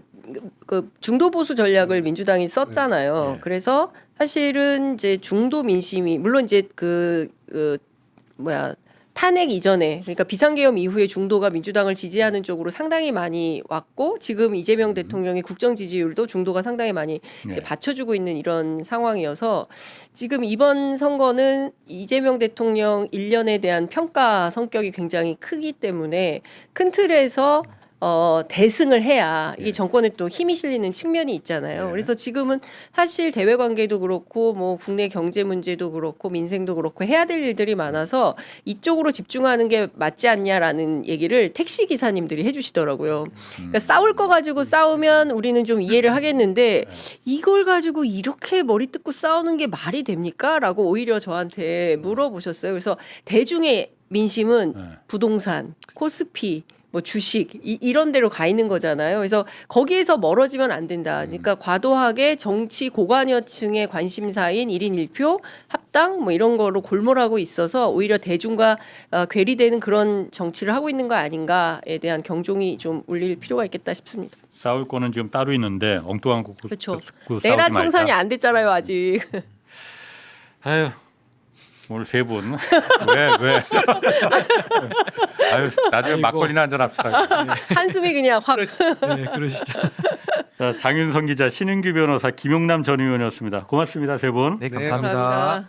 중도 보수 전략을 민주당이 썼잖아요. 그래서 사실은 이제 중도 민심이 물론 이제 탄핵 이전에 그러니까 비상계엄 이후에 중도가 민주당을 지지하는 쪽으로 상당히 많이 왔고 지금 이재명 대통령의 국정 지지율도 중도가 상당히 많이 받쳐주고 있는 이런 상황이어서 지금 이번 선거는 이재명 대통령 1년에 대한 평가 성격이 굉장히 크기 때문에 큰 틀에서 대승을 해야 이게 정권에 또 힘이 실리는 측면이 있잖아요. 그래서 지금은 사실 대외 관계도 그렇고 뭐 국내 경제 문제도 그렇고 민생도 그렇고 해야 될 일들이 많아서 이쪽으로 집중하는 게 맞지 않냐라는 얘기를 택시 기사님들이 해주시더라고요. 그러니까 싸울 거 가지고 싸우면 우리는 좀 이해를 하겠는데 이걸 가지고 이렇게 머리 뜯고 싸우는 게 말이 됩니까?라고 오히려 저한테 물어보셨어요. 그래서 대중의 민심은 부동산, 코스피 뭐 주식 이런 데로 가 있는 거잖아요. 그래서 거기에서 멀어지면 안 된다. 그러니까 과도하게 정치 고관여층의 관심사인 1인 1표 합당 뭐 이런 거로 골몰하고 있어서 오히려 대중과 괴리되는 그런 정치를 하고 있는 거 아닌가에 대한 경종이 좀 울릴 필요가 있겠다 싶습니다. 싸울 거는 지금 따로 있는데 엉뚱한 거 그렇죠. 내란 청산이 안 됐잖아요 아직. 아유. 오늘 세 분. 왜? 아유, 나중에 막걸리나 한잔 합시다. 한숨이 그냥 확. 네, 그러시죠. 자, 장윤성 기자, 신인규 변호사, 김용남 전 의원이었습니다. 고맙습니다, 세 분. 네, 감사합니다. 감사합니다.